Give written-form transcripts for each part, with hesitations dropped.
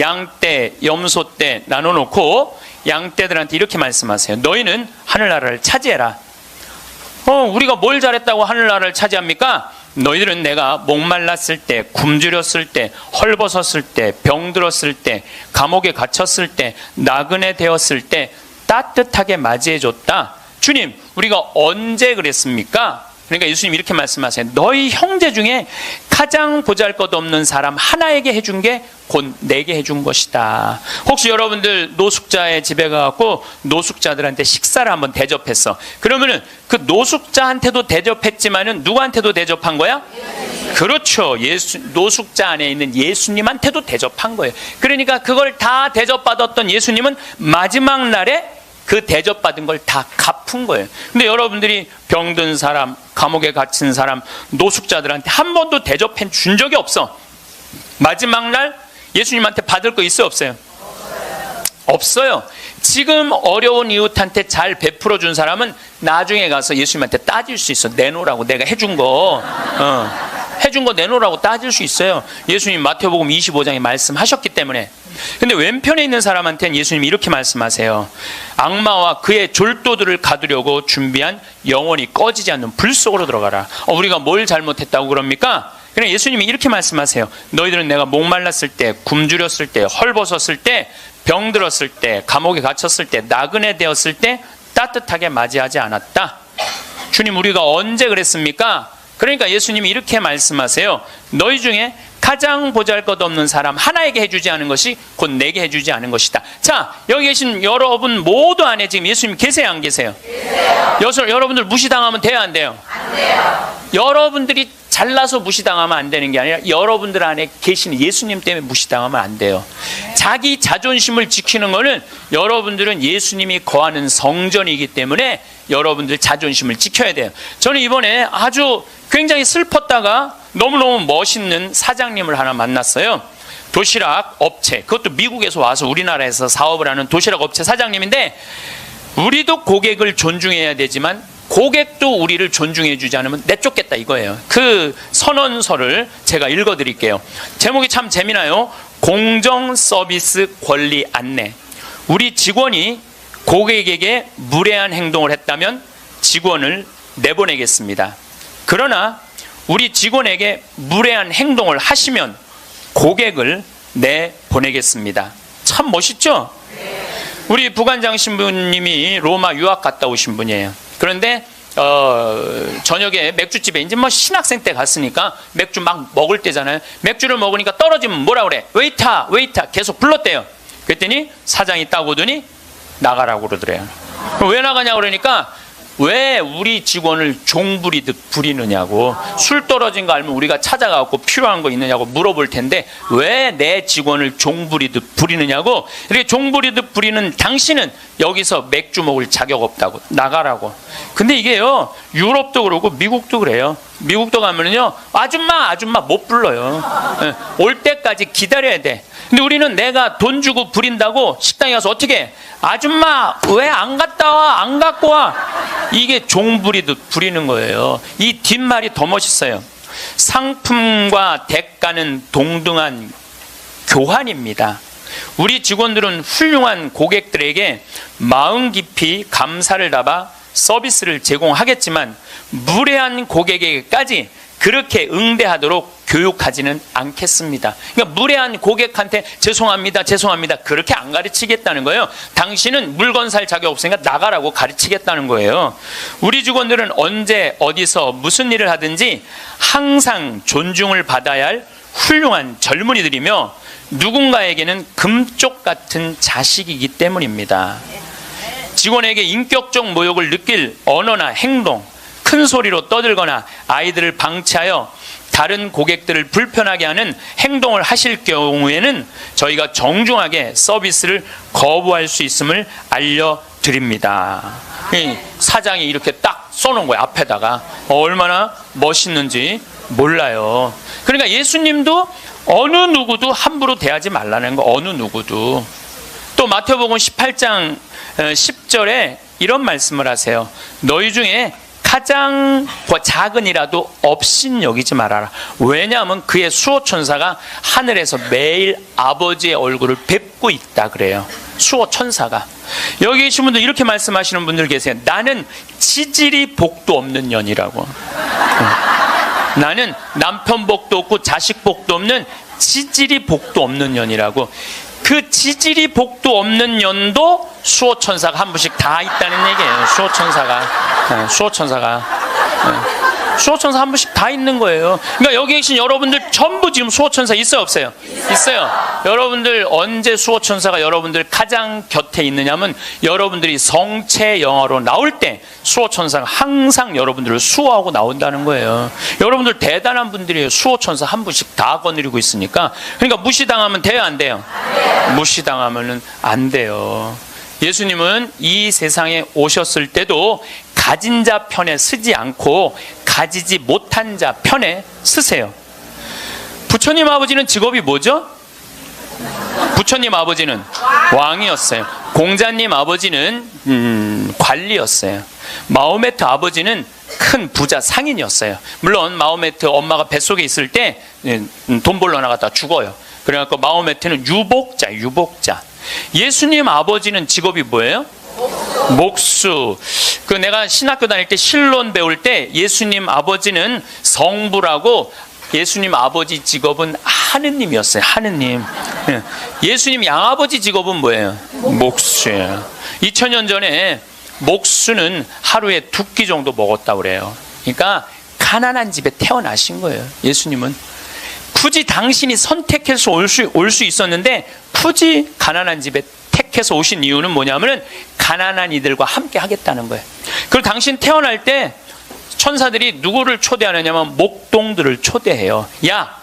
양떼, 염소떼 나눠놓고 양떼들한테 이렇게 말씀하세요. 너희는 하늘나라를 차지해라. 우리가 뭘 잘했다고 하늘나라를 차지합니까? 너희들은 내가 목말랐을 때, 굶주렸을 때, 헐벗었을 때, 병들었을 때, 감옥에 갇혔을 때, 나그네 되었을 때 따뜻하게 맞이해줬다. 주님, 우리가 언제 그랬습니까? 그러니까 예수님 이렇게 말씀하세요. 너희 형제 중에 가장 보잘것없는 사람 하나에게 해준 게 곧 내게 해준 것이다. 혹시 여러분들 노숙자의 집에 가갖고 노숙자들한테 식사를 한번 대접했어. 그러면은 그 노숙자한테도 대접했지만은 누구한테도 대접한 거야? 그렇죠. 노숙자 안에 있는 예수님한테도 대접한 거예요. 그러니까 그걸 다 대접받았던 예수님은 마지막 날에 그 대접받은 걸 다 갚은 거예요. 근데 여러분들이 병든 사람, 감옥에 갇힌 사람, 노숙자들한테 한 번도 대접해 준 적이 없어. 마지막 날 예수님한테 받을 거 있어요, 없어요? 없어요. 지금 어려운 이웃한테 잘 베풀어 준 사람은 나중에 가서 예수님한테 따질 수 있어. 내놓으라고, 내가 해준 거 해준 거 내놓으라고 따질 수 있어요. 예수님 마태복음 25장에 말씀하셨기 때문에. 근데 왼편에 있는 사람한테는 예수님이 이렇게 말씀하세요. 악마와 그의 졸도들을 가두려고 준비한 영원히 꺼지지 않는 불 속으로 들어가라. 우리가 뭘 잘못했다고 그럽니까? 그냥 예수님이 이렇게 말씀하세요. 너희들은 내가 목말랐을 때, 굶주렸을 때, 헐벗었을 때, 병들었을 때, 감옥에 갇혔을 때, 나그네 되었을 때 따뜻하게 맞이하지 않았다. 주님, 우리가 언제 그랬습니까? 그러니까 예수님이 이렇게 말씀하세요. 너희 중에 가장 보잘것없는 사람 하나에게 해주지 않은 것이 곧 내게 해주지 않은 것이다. 자, 여기 계신 여러분 모두 안에 지금 예수님 계세요, 안 계세요? 계세요. 여러분들 무시당하면 돼요, 안 돼요? 안 돼요. 여러분들이 잘나서 무시당하면 안 되는 게 아니라 여러분들 안에 계신 예수님 때문에 무시당하면 안 돼요. 자기 자존심을 지키는 거는 여러분들은 예수님이 거하는 성전이기 때문에 여러분들 자존심을 지켜야 돼요. 저는 이번에 아주 굉장히 슬펐다가 너무너무 멋있는 사장님을 하나 만났어요. 도시락 업체, 그것도 미국에서 와서 우리나라에서 사업을 하는 도시락 업체 사장님인데, 우리도 고객을 존중해야 되지만 고객도 우리를 존중해 주지 않으면 내쫓겠다 이거예요. 그 선언서를 제가 읽어드릴게요. 제목이 참 재미나요. 공정 서비스 권리 안내. 우리 직원이 고객에게 무례한 행동을 했다면 직원을 내보내겠습니다. 그러나 우리 직원에게 무례한 행동을 하시면 고객을 내보내겠습니다. 참 멋있죠? 우리 부관장 신부님이 로마 유학 갔다 오신 분이에요. 그런데 저녁에 맥주집에 이제 뭐 신학생 때 갔으니까 맥주 막 먹을 때잖아요. 맥주를 먹으니까 떨어지면 뭐라 그래? 웨이터 계속 불렀대요. 그랬더니 사장이 딱 오더니 나가라고 그러더래요. 왜 나가냐고 그러니까 왜 우리 직원을 종부리듯 부리느냐고. 술 떨어진 거 알면 우리가 찾아가고 필요한 거 있느냐고 물어볼 텐데 왜 내 직원을 종부리듯 부리느냐고. 이렇게 종부리듯 부리는 당신은 여기서 맥주 먹을 자격 없다고 나가라고. 근데 이게요, 유럽도 그러고 미국도 그래요. 미국도 가면은요, 아줌마 못 불러요. 올 때까지 기다려야 돼. 근데 우리는 내가 돈 주고 부린다고 식당에 가서 어떻게 해? 아줌마 왜 안 갔다 와? 안 갖고 와? 이게 종부리듯 부리는 거예요. 이 뒷말이 더 멋있어요. 상품과 대가는 동등한 교환입니다. 우리 직원들은 훌륭한 고객들에게 마음 깊이 감사를 담아 서비스를 제공하겠지만 무례한 고객에게까지 그렇게 응대하도록 교육하지는 않겠습니다. 그러니까 무례한 고객한테 죄송합니다 그렇게 안 가르치겠다는 거예요. 당신은 물건 살 자격 없으니까 나가라고 가르치겠다는 거예요. 우리 직원들은 언제 어디서 무슨 일을 하든지 항상 존중을 받아야 할 훌륭한 젊은이들이며 누군가에게는 금쪽 같은 자식이기 때문입니다. 직원에게 인격적 모욕을 느낄 언어나 행동, 큰 소리로 떠들거나 아이들을 방치하여 다른 고객들을 불편하게 하는 행동을 하실 경우에는 저희가 정중하게 서비스를 거부할 수 있음을 알려드립니다. 사장이 이렇게 딱 써놓은 거예요, 앞에다가. 얼마나 멋있는지 몰라요. 그러니까 예수님도 어느 누구도 함부로 대하지 말라는 거, 어느 누구도. 또 마태복음 18장 10절에 이런 말씀을 하세요. 너희 중에 가장 작은이라도 업신여기지 말아라. 왜냐하면 그의 수호천사가 하늘에서 매일 아버지의 얼굴을 뵙고 있다 그래요. 수호천사가. 여기 계신 분들 이렇게 말씀하시는 분들 계세요. 나는 지질이 복도 없는 년이라고. 나는 남편 복도 없고 자식 복도 없는 지질이 복도 없는 년이라고. 그 지질이 복도 없는 년도 수호천사가 한 분씩 다 있다는 얘기예요. 수호천사가 한 분씩 다 있는 거예요. 그러니까 여기 계신 여러분들 전부 지금 수호천사 있어요, 없어요? 있어요. 여러분들 언제 수호천사가 여러분들 가장 곁에 있느냐면 여러분들이 성체 영화로 나올 때 수호천사가 항상 여러분들을 수호하고 나온다는 거예요. 여러분들 대단한 분들이에요. 수호천사 한 분씩 다 거느리고 있으니까. 그러니까 무시당하면 돼요, 안 돼요? 무시당하면 안 돼요. 예수님은 이 세상에 오셨을 때도 가진 자 편에 서지 않고 가지지 못한 자 편에 서세요. 부처님 아버지는 직업이 뭐죠? 부처님 아버지는 왕이었어요. 공자님 아버지는 관리였어요. 마호메트 아버지는 큰 부자 상인이었어요. 물론 마호메트 엄마가 뱃속에 있을 때 돈 벌러 나갔다 죽어요. 그래갖고 마호메트는 유복자. 예수님 아버지는 직업이 뭐예요? 목수. 그 내가 신학교 다닐 때 신론 배울 때 예수님 아버지는 성부라고, 예수님 아버지 직업은 하느님이었어요. 하느님. 예수님 양아버지 직업은 뭐예요? 목수예요. 2000년 전에 목수는 하루에 2끼 정도 먹었다고 그래요. 그러니까 가난한 집에 태어나신 거예요. 예수님은 굳이 당신이 선택해서 올 수 있었는데 굳이 가난한 집에 택해서 오신 이유는 뭐냐면은 가난한 이들과 함께 하겠다는 거예요. 그리고 당신 태어날 때 천사들이 누구를 초대하느냐면 목동들을 초대해요. 야,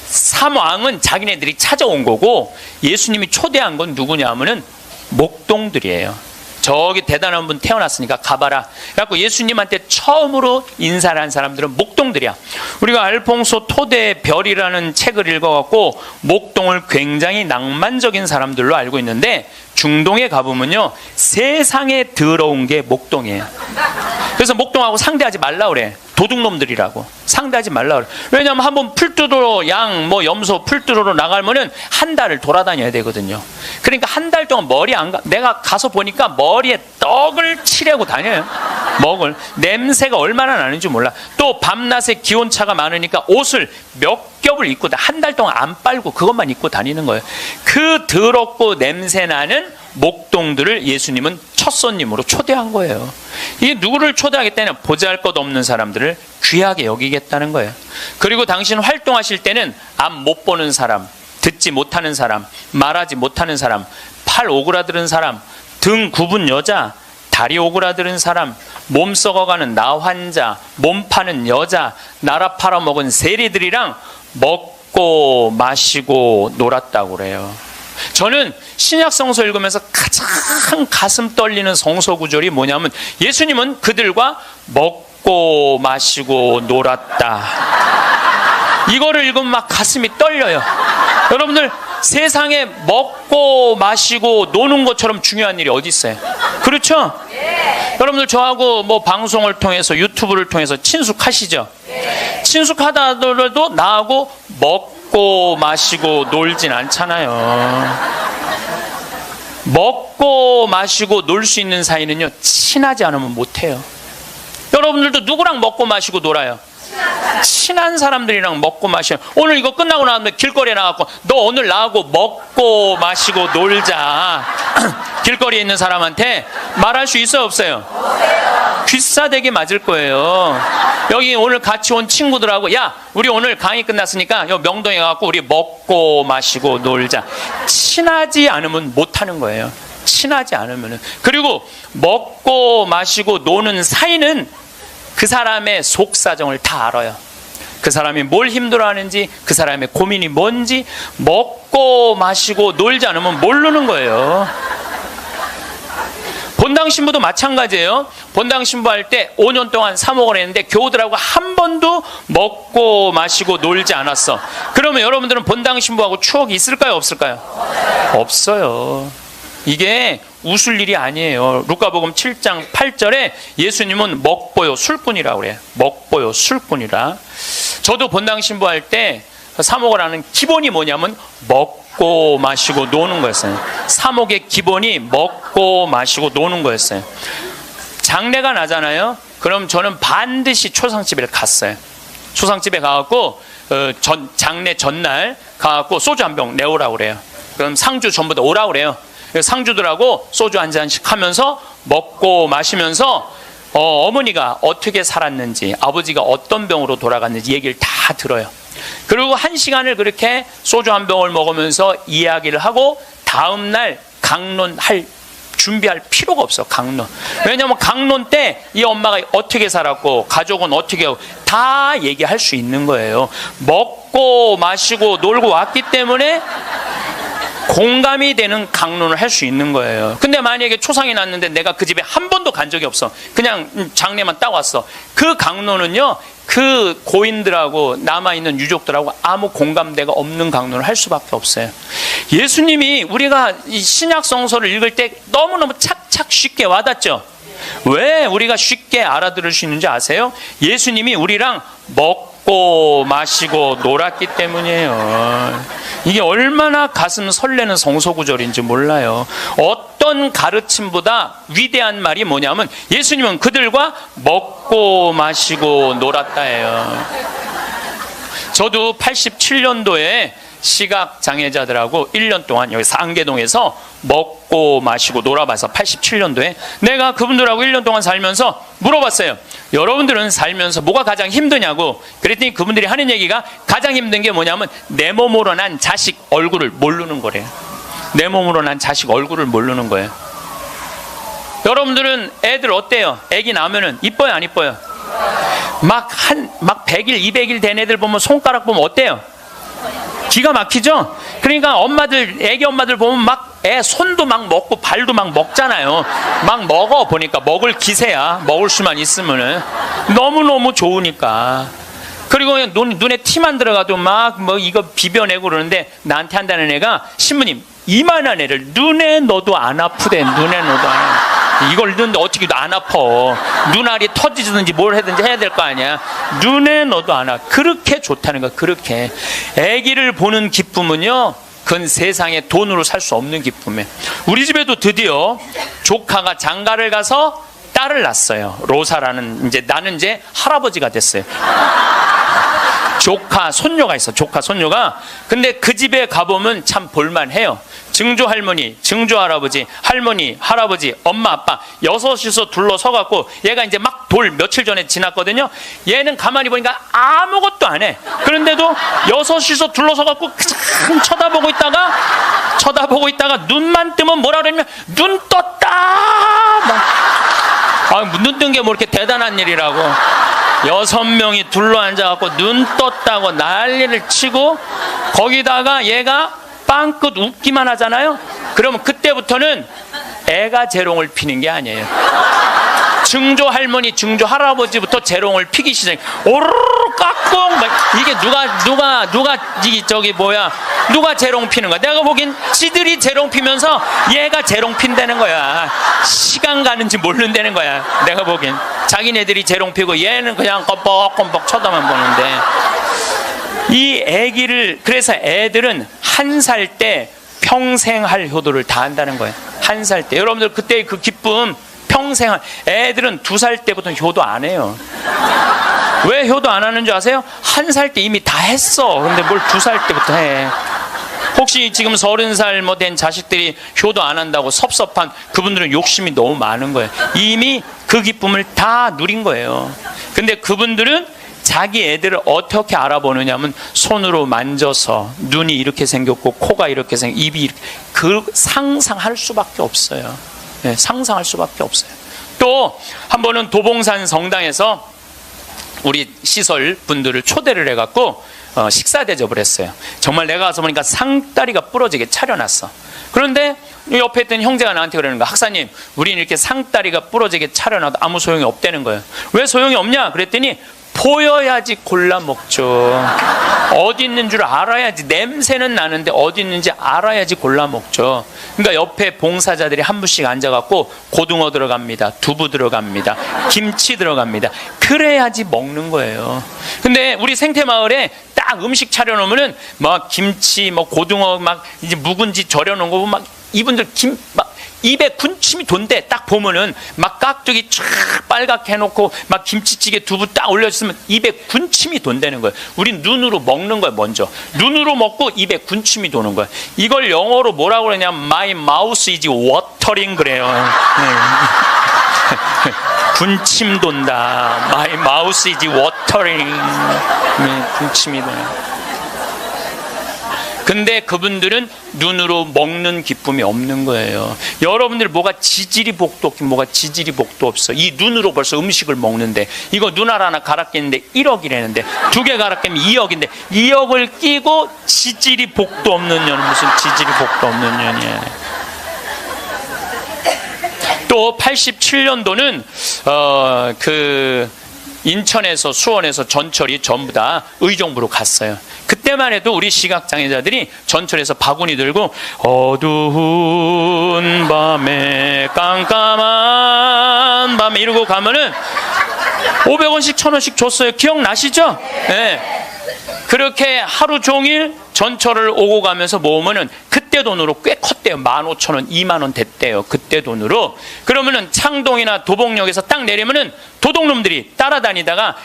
삼왕은 자기네들이 찾아온 거고 예수님이 초대한 건 누구냐면은 목동들이에요. 저기 대단한 분 태어났으니까 가봐라. 그래갖고 예수님한테 처음으로 인사를 한 사람들은 목동들이야. 우리가 알퐁소 토대의 별이라는 책을 읽어갖고 목동을 굉장히 낭만적인 사람들로 알고 있는데 중동에 가보면요, 세상에 더러운 게 목동이에요. 그래서 목동하고 상대하지 말라 그래. 도둑놈들이라고. 상대하지 말라 그래. 왜냐하면 한번 풀두로 염소 풀두로로 나가면은 한 달을 돌아다녀야 되거든요. 그러니까 한 달 동안 머리 안 가. 내가 가서 보니까 머리에 떡을 칠하고 다녀요. 먹을. 냄새가 얼마나 나는지 몰라. 또 밤낮에 기온차가 많으니까 옷을 몇 겹을 입고 한 달 동안 안 빨고 그것만 입고 다니는 거예요. 그 더럽고 냄새나는 목동들을 예수님은 첫 손님으로 초대한 거예요. 이게 누구를 초대하겠다냐? 보잘것 없는 사람들을 귀하게 여기겠다는 거예요. 그리고 당신 활동하실 때는 앞 못 보는 사람, 듣지 못하는 사람, 말하지 못하는 사람, 팔 오그라드는 사람, 등 굽은 여자, 다리 오그라드는 사람, 몸 썩어가는 나 환자, 몸 파는 여자, 나라 팔아먹은 세리들이랑 먹고 마시고 놀았다고 그래요. 저는 신약 성서 읽으면서 가장 가슴 떨리는 성서 구절이 뭐냐면 예수님은 그들과 먹고 마시고 놀았다. 이거를 읽으면 막 가슴이 떨려요. 여러분들, 세상에 먹고 마시고 노는 것처럼 중요한 일이 어디 있어요? 그렇죠? 여러분들 저하고 뭐 방송을 통해서 유튜브를 통해서 친숙하시죠? 친숙하다 하더라도 나하고 먹고 마시고 놀진 않잖아요. 먹고 마시고 놀 수 있는 사이는요, 친하지 않으면 못해요. 여러분들도 누구랑 먹고 마시고 놀아요? 친한 사람들이랑 먹고 마셔요. 오늘 이거 끝나고 나면 길거리에 나가고 너 오늘 나하고 먹고 마시고 놀자. 길거리에 있는 사람한테 말할 수 있어요, 없어요? 귀싸대기 맞을 거예요. 여기 오늘 같이 온 친구들하고 야, 우리 오늘 강의 끝났으니까 요 명동에 가고 우리 먹고 마시고 놀자. 친하지 않으면 못하는 거예요. 친하지 않으면은. 그리고 먹고 마시고 노는 사이는 그 사람의 속사정을 다 알아요. 그 사람이 뭘 힘들어하는지, 그 사람의 고민이 뭔지. 먹고 마시고 놀지 않으면 모르는 거예요. 본당 신부도 마찬가지예요. 본당 신부할 때 5년 동안 사목을 했는데 교우들하고 한 번도 먹고 마시고 놀지 않았어. 그러면 여러분들은 본당 신부하고 추억이 있을까요, 없을까요? 없어요. 이게 웃을 일이 아니에요. 루카복음 7장 8절에 예수님은 먹보요 술꾼이라고 그래요. 먹보요 술꾼이라. 저도 본당 신부할 때 사목을 하는 기본이 뭐냐면 먹고 마시고 노는 거였어요. 사목의 기본이 먹고 마시고 노는 거였어요. 장례가 나잖아요. 그럼 저는 반드시 초상집에 갔어요. 초상집에 가갖고 장례 전날 가갖고 소주 한 병 내오라고 그래요. 그럼 상주 전부 다 오라고 그래요. 상주들하고 소주 한 잔씩 하면서 먹고 마시면서 어머니가 어떻게 살았는지, 아버지가 어떤 병으로 돌아갔는지 얘기를 다 들어요. 그리고 1시간을 그렇게 소주 한 병을 먹으면서 이야기를 하고 다음날 강론할 준비할 필요가 없어. 강론. 왜냐하면 강론 때 이 엄마가 어떻게 살았고 가족은 어떻게 하고 다 얘기할 수 있는 거예요. 먹고 마시고 놀고 왔기 때문에 공감이 되는 강론을 할 수 있는 거예요. 근데 만약에 초상이 났는데 내가 그 집에 한 번도 간 적이 없어. 그냥 장례만 딱 왔어. 그 강론은요, 그 고인들하고 남아있는 유족들하고 아무 공감대가 없는 강론을 할 수밖에 없어요. 예수님이 우리가 이 신약 성서를 읽을 때 너무너무 착착 쉽게 와닿죠. 왜 우리가 쉽게 알아들을 수 있는지 아세요? 예수님이 우리랑 먹고 마시고 놀았기 때문이에요. 이게 얼마나 가슴 설레는 성서구절인지 몰라요. 어떤 가르침보다 위대한 말이 뭐냐면 예수님은 그들과 먹고 마시고 놀았다예요. 저도 87년도에 시각장애자들하고 1년 동안 여기 상계동에서 먹고 마시고 놀아봐서 87년도에 내가 그분들하고 1년 동안 살면서 물어봤어요. 여러분들은 살면서 뭐가 가장 힘드냐고. 그랬더니 그분들이 하는 얘기가 가장 힘든 게 뭐냐면 내 몸으로 난 자식 얼굴을 모르는 거래요. 내 몸으로 난 자식 얼굴을 모르는 거예요. 여러분들은 애들 어때요? 애기 나면은 이뻐요 안 이뻐요? 막 100일 200일 된 애들 보면 손가락 보면 어때요? 기가 막히죠? 그러니까 엄마들, 애기 엄마들 보면 막 애 손도 막 먹고 발도 막 먹잖아요. 막 먹어 보니까 먹을 기세야. 먹을 수만 있으면은 너무너무 좋으니까. 그리고 그냥 눈에 티만 들어가도 막 뭐 이거 비벼내고 그러는데 나한테 한다는 애가 신부님 이만한 애를 눈에 넣어도 안 아프대. 눈에 넣어도 안 아프대. 이걸 넣는데 어떻게 안 아파. 눈알이 터지든지 뭘 하든지 해야 될 거 아니야. 눈에 넣어도 안 아파. 그렇게 좋다는 거야. 그렇게. 아기를 보는 기쁨은요, 그건 세상에 돈으로 살 수 없는 기쁨이에요. 우리 집에도 드디어 조카가 장가를 가서 딸을 낳았어요. 로사라는, 나는 이제 할아버지가 됐어요. 조카 손녀가 있어. 조카 손녀가. 근데 그 집에 가보면 참 볼만해요. 증조 할머니, 증조 할아버지, 할머니, 할아버지, 엄마, 아빠 여섯이서 둘러서갖고 얘가 이제 막 돌 며칠 전에 지났거든요. 얘는 가만히 보니까 아무것도 안 해. 그런데도 여섯이서 둘러서갖고 그냥 쳐다보고 있다가 눈만 뜨면 뭐라 그러냐면 눈 떴다. 눈 뜬 게 뭐 이렇게 대단한 일이라고. 6명이 둘러앉아갖고 눈 떴다고 난리를 치고 거기다가 얘가 빵긋 웃기만 하잖아요. 그러면 그때부터는 애가 재롱을 피는 게 아니에요. 증조 할머니, 증조 할아버지부터 재롱을 피기 시작해. 오르르 깍꿍. 이게 누가 재롱 피는 거야. 내가 보기엔 지들이 재롱 피면서 얘가 재롱 핀다는 거야. 시간 가는지 모른다는 거야. 내가 보기엔 자기네들이 재롱 피고 얘는 그냥 껌뻑껌뻑 쳐다만 보는데. 이 애기를, 그래서 애들은 1살 때 평생 할 효도를 다 한다는 거예요. 1살 때. 여러분들 그때 그 기쁨 평생 애들은 2살 때부터 효도 안 해요. 왜 효도 안 하는 줄 아세요? 1살 때 이미 다 했어. 근데 뭘 2살 때부터 해. 혹시 지금 30살 뭐 된 자식들이 효도 안 한다고 섭섭한 그분들은 욕심이 너무 많은 거예요. 이미 그 기쁨을 다 누린 거예요. 근데 그분들은 자기 애들을 어떻게 알아보느냐면 손으로 만져서 눈이 이렇게 생겼고 코가 이렇게 생겼고 입이 이렇게, 그 상상할 수밖에 없어요. 네, 상상할 수밖에 없어요. 또 한 번은 도봉산 성당에서 우리 시설 분들을 초대를 해갖고 식사 대접을 했어요. 정말 내가 가서 보니까 상다리가 부러지게 차려놨어. 그런데 옆에 있던 형제가 나한테 그러는 거야. 학사님, 우리는 이렇게 상다리가 부러지게 차려놔도 아무 소용이 없다는 거예요. 왜 소용이 없냐? 그랬더니 보여야지 골라 먹죠. 어디 있는 줄 알아야지. 냄새는 나는데 어디 있는지 알아야지 골라 먹죠. 그러니까 옆에 봉사자들이 한 분씩 앉아갖고 고등어 들어갑니다, 두부 들어갑니다, 김치 들어갑니다. 그래야지 먹는 거예요. 근데 우리 생태마을에 딱 음식 차려놓으면은 막 김치, 뭐 고등어 막 이제 묵은지 절여놓은 거 보면 막 이분들 막 입에 군침이 돈대. 딱 보면은 막 깍두기 쫙 빨갛게 해놓고 막 김치찌개 두부 딱 올려주면 입에 군침이 돈다는 거예요. 우린 눈으로 먹는 거예요. 먼저 눈으로 먹고 입에 군침이 도는 거예요. 이걸 영어로 뭐라고 그러냐면 My mouth is watering 그래요. 군침 돈다. My mouth is watering. 군침이 도네. 근데 그분들은 눈으로 먹는 기쁨이 없는 거예요. 여러분들 뭐가 지지리 복도 없긴 뭐가 지지리 복도 없어. 이 눈으로 벌써 음식을 먹는데 이거 눈알 하나 갈아 끼는데 1억이라는데 2개 갈아 끼면 2억인데 2억을 끼고 지지리 복도 없는 년은 무슨 지지리 복도 없는 년이야. 또 87년도는 인천에서 수원에서 전철이 전부 다 의정부로 갔어요. 그때만 해도 우리 시각장애자들이 전철에서 바구니 들고 어두운 밤에 깜깜한 밤에 이러고 가면은 500원씩 1000원씩 줬어요. 기억나시죠? 네. 그렇게 하루 종일 전철을 오고 가면서 모으면은 그때 돈으로 꽤 컸대요. 15,000원, 20,000원 됐대요. 그때 돈으로. 그러면은 창동이나 도봉역에서 딱 내리면은 도둑놈들이 따라다니다가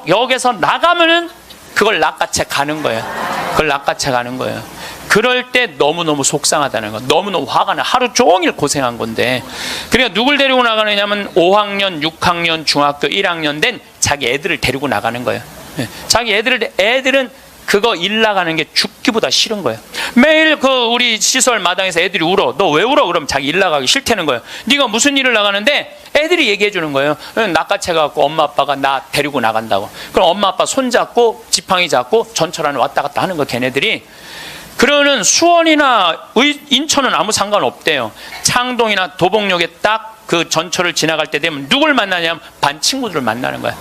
역에서 나가면은 그걸 낚아채 가는 거예요. 그걸 낚아채 가는 거예요. 그럴 때 너무너무 속상하다는 거. 너무너무 화가 나. 하루 종일 고생한 건데. 그러니까 누굴 데리고 나가느냐면 5학년, 6학년, 중학교 1학년 된 자기 애들을 데리고 나가는 거예요. 자기 애들은 그거 일 나가는 게 죽기보다 싫은 거예요. 매일 우리 시설 마당에서 애들이 울어. 너 왜 울어? 그럼 자기 일 나가기 싫다는 거예요. 네가 무슨 일을 나가는데 애들이 얘기해 주는 거예요. 낚아채 갖고 엄마 아빠가 나 데리고 나간다고. 그럼 엄마 아빠 손 잡고 지팡이 잡고 전철 안에 왔다 갔다 하는 거 걔네들이. 그러는 수원이나 인천은 아무 상관없대요. 창동이나 도봉역에 딱 그 전철을 지나갈 때 되면 누굴 만나냐면 반 친구들을 만나는 거야.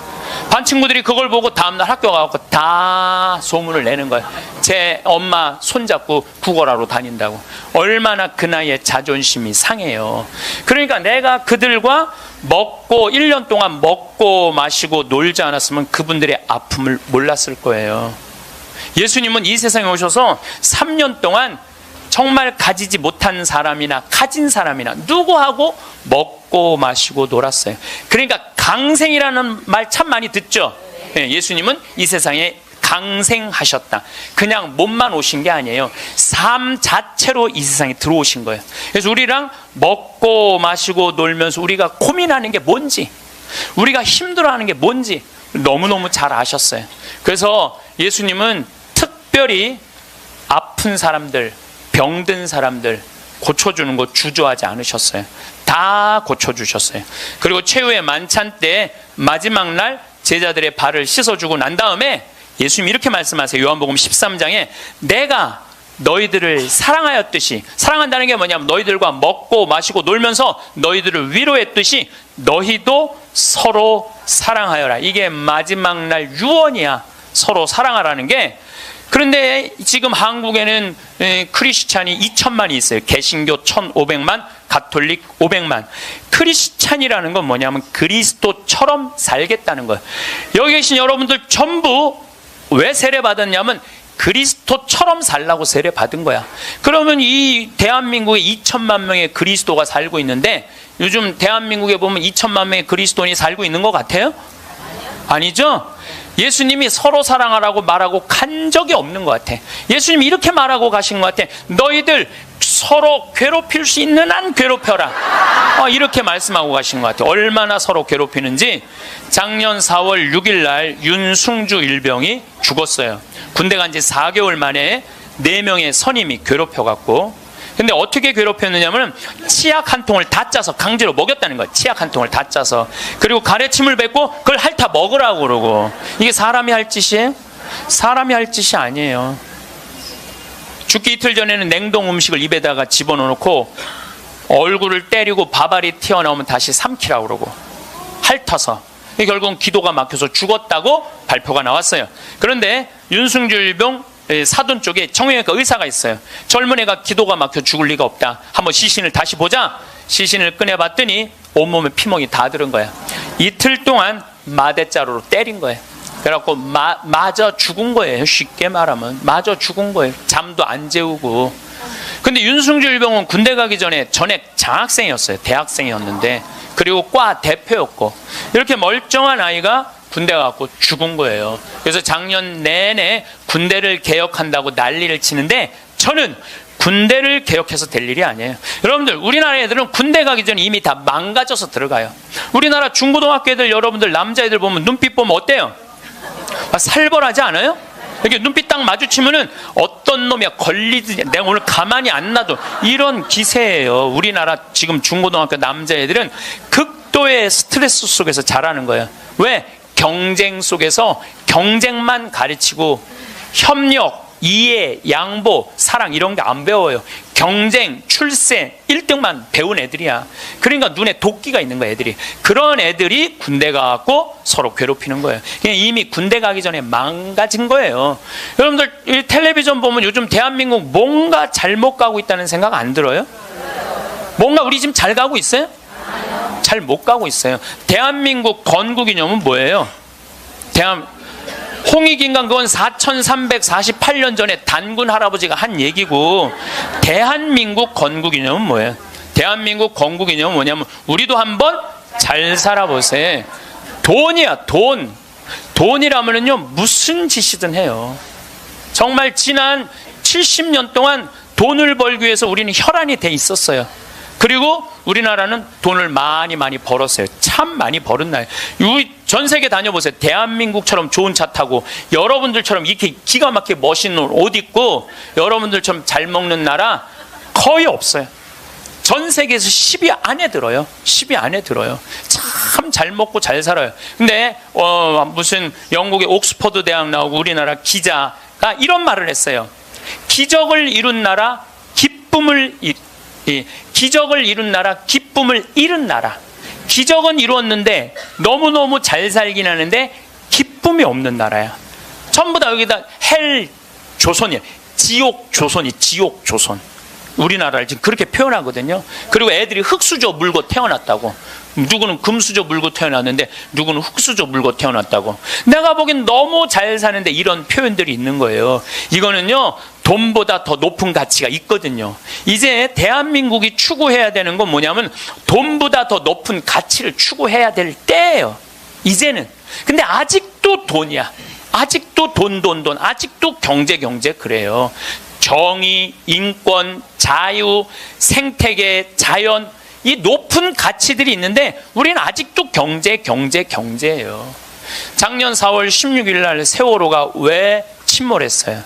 반 친구들이 그걸 보고 다음날 학교 가서 다 소문을 내는 거야. 제 엄마 손잡고 국어라로 다닌다고. 얼마나 그 나이에 자존심이 상해요. 그러니까 내가 그들과 먹고 1년 동안 먹고 마시고 놀지 않았으면 그분들의 아픔을 몰랐을 거예요. 예수님은 이 세상에 오셔서 3년 동안 정말 가지지 못한 사람이나 가진 사람이나 누구하고 먹고 마시고 놀았어요. 그러니까 강생이라는 말 참 많이 듣죠. 예수님은 이 세상에 강생하셨다. 그냥 몸만 오신 게 아니에요. 삶 자체로 이 세상에 들어오신 거예요. 그래서 우리랑 먹고 마시고 놀면서 우리가 고민하는 게 뭔지, 우리가 힘들어하는 게 뭔지 너무너무 잘 아셨어요. 그래서 예수님은 특별히 아픈 사람들, 병든 사람들 고쳐주는 거 주저하지 않으셨어요. 다 고쳐주셨어요. 그리고 최후의 만찬 때 마지막 날 제자들의 발을 씻어주고 난 다음에 예수님이 이렇게 말씀하세요. 요한복음 13장에 내가 너희들을 사랑하였듯이, 사랑한다는 게 뭐냐면 너희들과 먹고 마시고 놀면서 너희들을 위로했듯이 너희도 서로 사랑하여라. 이게 마지막 날 유언이야. 서로 사랑하라는 게. 그런데 지금 한국에는 크리스찬이 2천만이 있어요. 개신교 1,500만, 가톨릭 500만. 크리스찬이라는 건 뭐냐면 그리스도처럼 살겠다는 거예요. 여기 계신 여러분들 전부 왜 세례받았냐면 그리스도처럼 살라고 세례받은 거야. 그러면 이 대한민국에 2천만 명의 그리스도가 살고 있는데 요즘 대한민국에 보면 2천만 명의 그리스도인이 살고 있는 것 같아요? 아니죠? 예수님이 서로 사랑하라고 말하고 간 적이 없는 것 같아. 예수님이 이렇게 말하고 가신 것 같아. 너희들 서로 괴롭힐 수 있는 한 괴롭혀라. 이렇게 말씀하고 가신 것 같아. 얼마나 서로 괴롭히는지. 작년 4월 6일 날 윤승주 일병이 죽었어요. 군대 간 지 4개월 만에 4명의 선임이 괴롭혀갖고. 근데 어떻게 괴롭혔느냐면 치약 한 통을 다 짜서 강제로 먹였다는 거야. 치약 한 통을 다 짜서. 그리고 가래침을 뱉고 그걸 핥아 먹으라고 그러고. 이게 사람이 할 짓이에요? 사람이 할 짓이 아니에요. 죽기 이틀 전에는 냉동 음식을 입에다가 집어넣고 얼굴을 때리고 밥알이 튀어나오면 다시 삼키라고 그러고 핥아서. 결국은 기도가 막혀서 죽었다고 발표가 나왔어요. 그런데 윤승줄병 사돈 쪽에 정형외과 의사가 있어요. 젊은 애가 기도가 막혀 죽을 리가 없다. 한번 시신을 다시 보자. 시신을 꺼내봤더니 온몸에 피멍이 다 들은 거야. 이틀 동안 마대자루로 때린 거예요. 그래갖고 맞아 죽은 거예요. 쉽게 말하면 맞아 죽은 거예요. 잠도 안 재우고. 근데 윤승줄병은 군대 가기 전에 전액 장학생이었어요. 대학생이었는데, 그리고 과 대표였고, 이렇게 멀쩡한 아이가 군대 가고 죽은 거예요. 그래서 작년 내내 군대를 개혁한다고 난리를 치는데, 저는 군대를 개혁해서 될 일이 아니에요. 여러분들, 우리나라 애들은 군대 가기 전에 이미 다 망가져서 들어가요. 우리나라 중고등학교 애들, 여러분들 남자애들 보면 눈빛 보면 어때요? 살벌하지 않아요? 이렇게 눈빛 딱 마주치면은 어떤 놈이야 걸리지, 내가 오늘 가만히 안 놔둬, 이런 기세예요. 우리나라 지금 중고등학교 남자애들은 극도의 스트레스 속에서 자라는 거예요. 왜? 경쟁 속에서 경쟁만 가르치고 협력, 이해, 양보, 사랑 이런 게 안 배워요. 경쟁, 출세, 1등만 배운 애들이야. 그러니까 눈에 도끼가 있는 거야, 애들이. 그런 애들이 군대 가고 서로 괴롭히는 거예요. 이미 군대 가기 전에 망가진 거예요. 여러분들, 이 텔레비전 보면 요즘 대한민국 뭔가 잘못 가고 있다는 생각 안 들어요? 뭔가 우리 지금 잘 가고 있어요? 잘 못 가고 있어요. 대한민국 건국이념은 뭐예요? 홍익인간 그건 4348년 전에 단군 할아버지가 한 얘기고, 대한민국 건국이념은 뭐예요? 대한민국 건국이념은 뭐냐면 우리도 한번 잘 살아보세요. 돈이야, 돈. 돈이라면은요 무슨 짓이든 해요. 정말 지난 70년 동안 돈을 벌기 위해서 우리는 혈안이 돼 있었어요. 그리고 우리나라는 돈을 많이 벌었어요. 참 많이 벌은 나라예요. 전 세계 다녀보세요. 대한민국처럼 좋은 차 타고, 여러분들처럼 이렇게 기가 막히게 멋있는 옷 입고, 여러분들처럼 잘 먹는 나라 거의 없어요. 전 세계에서 10위 안에 들어요. 10위 안에 들어요. 참 잘 먹고 잘 살아요. 근데 무슨 영국의 옥스퍼드 대학 나오고 우리나라 기자가 이런 말을 했어요. 기적을 이룬 나라, 기적을 이룬 나라, 기쁨을 잃은 나라. 기적은 이루었는데 너무너무 잘 살긴 하는데 기쁨이 없는 나라야. 전부 다 여기다 헬 조선이야. 지옥 조선이, 지옥 조선. 우리나라를 지금 그렇게 표현하거든요. 그리고 애들이 흙수저 물고 태어났다고. 누구는 금수저 물고 태어났는데 누구는 흙수저 물고 태어났다고. 내가 보기엔 너무 잘 사는데 이런 표현들이 있는 거예요. 이거는요 돈보다 더 높은 가치가 있거든요. 이제 대한민국이 추구해야 되는 건 뭐냐면 돈보다 더 높은 가치를 추구해야 될 때예요. 이제는. 근데 아직도 돈이야. 아직도 돈. 아직도 경제 그래요. 정의, 인권, 자유, 생태계, 자연, 이 높은 가치들이 있는데 우리는 아직도 경제예요. 작년 4월 16일 날 세월호가 왜 침몰했어요?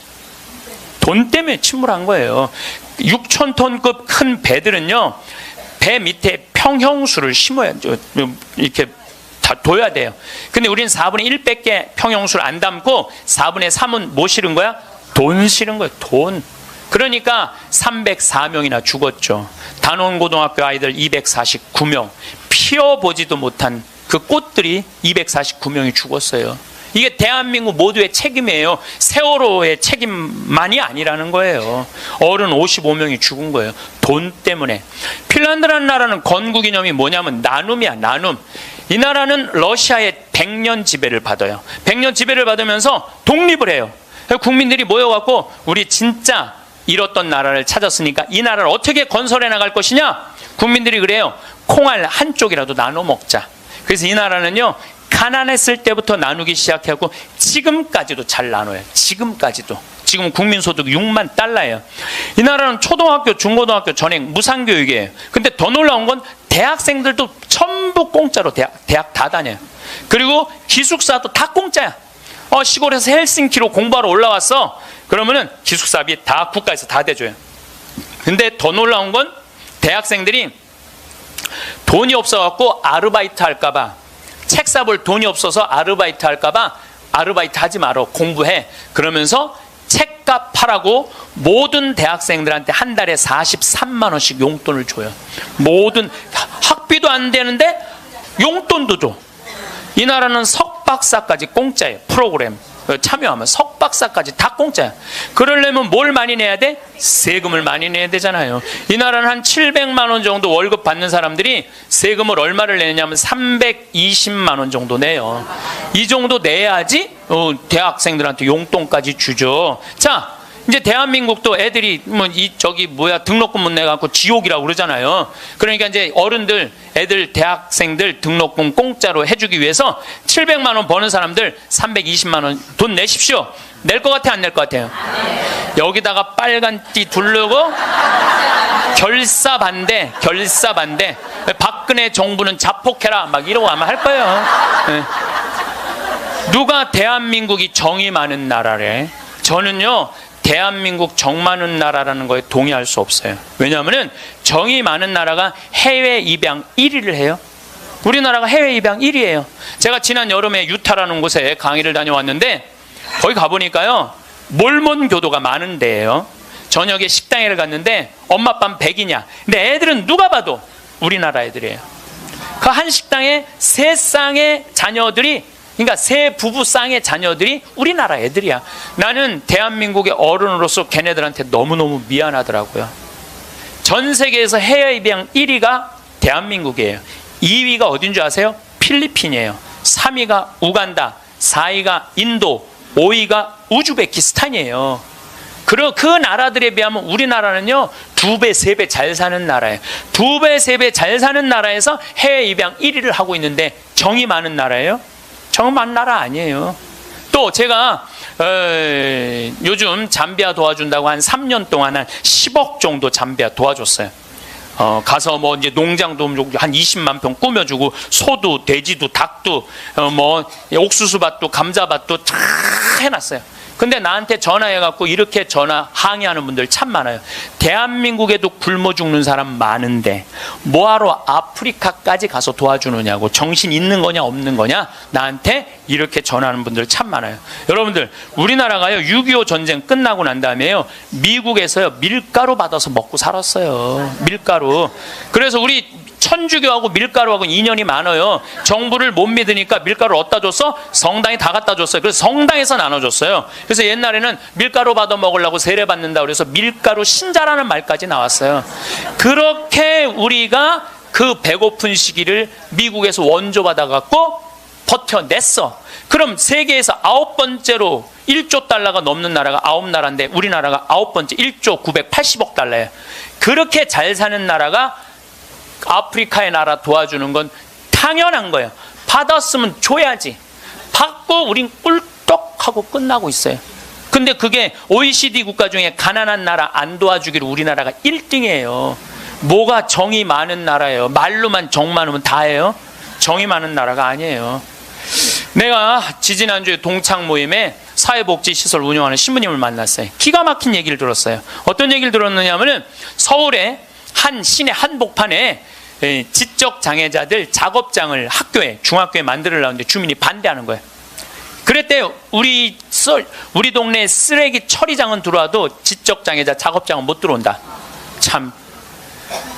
돈 때문에 침몰한 거예요. 6,000톤급 큰 배들은요, 배 밑에 평형수를 심어야, 이렇게 다 둬야 돼요. 근데 우리는 4분의 1밖에 평형수를 안 담고 4분의 3은 뭐 실은 거야? 돈 실은 거예요. 돈. 그러니까 304명이나 죽었죠. 단원고등학교 아이들 249명. 피어보지도 못한 그 꽃들이 249명이 죽었어요. 이게 대한민국 모두의 책임이에요. 세월호의 책임만이 아니라는 거예요. 어른 55명이 죽은 거예요. 돈 때문에. 핀란드라는 나라는 건국이념이 뭐냐면 나눔이야, 나눔. 이 나라는 러시아의 100년 지배를 받아요. 100년 지배를 받으면서 독립을 해요. 국민들이 모여갖고 우리 진짜 잃었던 나라를 찾았으니까 이 나라를 어떻게 건설해 나갈 것이냐? 국민들이 그래요. 콩알 한 쪽이라도 나눠 먹자. 그래서 이 나라는요, 가난했을 때부터 나누기 시작하고 지금까지도 잘 나눠요. 지금까지도. 지금 국민소득 6만 달러예요. 이 나라는 초등학교, 중고등학교 전액 무상교육이에요. 근데 더 놀라운 건 대학생들도 전부 공짜로 대학 다 다녀요. 그리고 기숙사도 다 공짜야. 시골에서 헬싱키로 공부하러 올라왔어. 그러면은 기숙사비 다 국가에서 다 대줘요. 근데 더 놀라운 건 대학생들이 돈이 없어갖고 아르바이트 할까봐, 책 사볼 돈이 없어서 아르바이트 할까봐 아르바이트 하지 마라, 공부해. 그러면서 책값 하라고 모든 대학생들한테 한 달에 43만 원씩 용돈을 줘요. 모든 학비도 안 되는데 용돈도 줘. 이 나라는 석박사까지 공짜예요. 프로그램 참여하면 석박사까지 다 공짜야. 그러려면 뭘 많이 내야 돼? 세금을 많이 내야 되잖아요. 이 나라는 한 700만 원 정도 월급 받는 사람들이 세금을 얼마를 내냐면 320만 원 정도 내요. 이 정도 내야지 대학생들한테 용돈까지 주죠. 자, 이제 대한민국도 애들이 등록금 못 내갖고 지옥이라고 그러잖아요. 그러니까 이제 어른들, 애들, 대학생들 등록금 공짜로 해주기 위해서 700만 원 버는 사람들 320만 원 돈 내십시오. 낼 것 같아, 안 낼 것 같아요? 여기다가 빨간 띠 두르고 결사 반대. 박근혜 정부는 자폭해라 막 이러고 아마 할 거예요. 네. 누가 대한민국이 정이 많은 나라래? 저는요, 대한민국 정 많은 나라라는 거에 동의할 수 없어요. 왜냐하면 정이 많은 나라가 해외 입양 1위를 해요. 우리나라가 해외 입양 1위예요. 제가 지난 여름에 유타라는 곳에 강의를 다녀왔는데 거기 가보니까요, 몰몬 교도가 많은 데예요. 저녁에 식당에 갔는데 엄마 아빠는 백이냐. 근데 애들은 누가 봐도 우리나라 애들이에요. 그 한 식당에 세 쌍의 자녀들이, 그러니까 세 부부 쌍의 자녀들이 우리나라 애들이야. 나는 대한민국의 어른으로서 걔네들한테 너무너무 미안하더라고요. 전 세계에서 해외 입양 1위가 대한민국이에요. 2위가 어딘 줄 아세요? 필리핀이에요. 3위가 우간다, 4위가 인도, 5위가 우즈베키스탄이에요. 그 나라들에 비하면 우리나라는요, 2배, 3배 잘 사는 나라예요. 2배, 3배 잘 사는 나라에서 해외 입양 1위를 하고 있는데 정이 많은 나라예요? 정 많은 나라 아니에요. 또 제가 요즘 잠비아 도와준다고 한 3년 동안 한 10억 정도 잠비아 도와줬어요. 가서 뭐 이제 농장도 한 20만 평 꾸며주고, 소도 돼지도 닭도 옥수수밭도 감자밭도 다 해놨어요. 근데 나한테 전화해갖고 이렇게 항의하는 분들 참 많아요. 대한민국에도 굶어 죽는 사람 많은데 뭐하러 아프리카까지 가서 도와주느냐고, 정신 있는 거냐 없는 거냐, 나한테 이렇게 전화하는 분들 참 많아요. 여러분들, 우리나라가요 6.25 전쟁 끝나고 난 다음에요, 미국에서요 밀가루 받아서 먹고 살았어요. 밀가루. 그래서 우리 천주교하고 밀가루하고 인연이 많아요. 정부를 못 믿으니까 밀가루를 어디다 줬어? 성당에 다 갖다 줬어요. 그래서 성당에서 나눠줬어요. 그래서 옛날에는 밀가루 받아 먹으려고 세례 받는다 그래서 밀가루 신자라는 말까지 나왔어요. 그렇게 우리가 그 배고픈 시기를 미국에서 원조 받아갖고 버텨냈어. 그럼 세계에서 9번째로 1조 달러가 넘는 나라가 9나라인데 우리나라가 9번째 1조 980억 달러예요. 그렇게 잘 사는 나라가 아프리카의 나라 도와주는 건 당연한 거예요. 받았으면 줘야지. 받고 우린 꿀떡하고 끝나고 있어요. 근데 그게 OECD 국가 중에 가난한 나라 안 도와주기로 우리나라가 1등이에요. 뭐가 정이 많은 나라예요. 말로만 정 많으면 다예요. 정이 많은 나라가 아니에요. 내가 지지난주에 동창 모임에 사회복지시설 운영하는 신부님을 만났어요. 기가 막힌 얘기를 들었어요. 어떤 얘기를 들었느냐면은 서울에 한 시내 한복판에 지적장애자들 작업장을 학교에, 중학교에 만들려는데 주민이 반대하는 거예요. 그랬대요. 우리 동네 쓰레기 처리장은 들어와도 지적장애자 작업장은 못 들어온다. 참.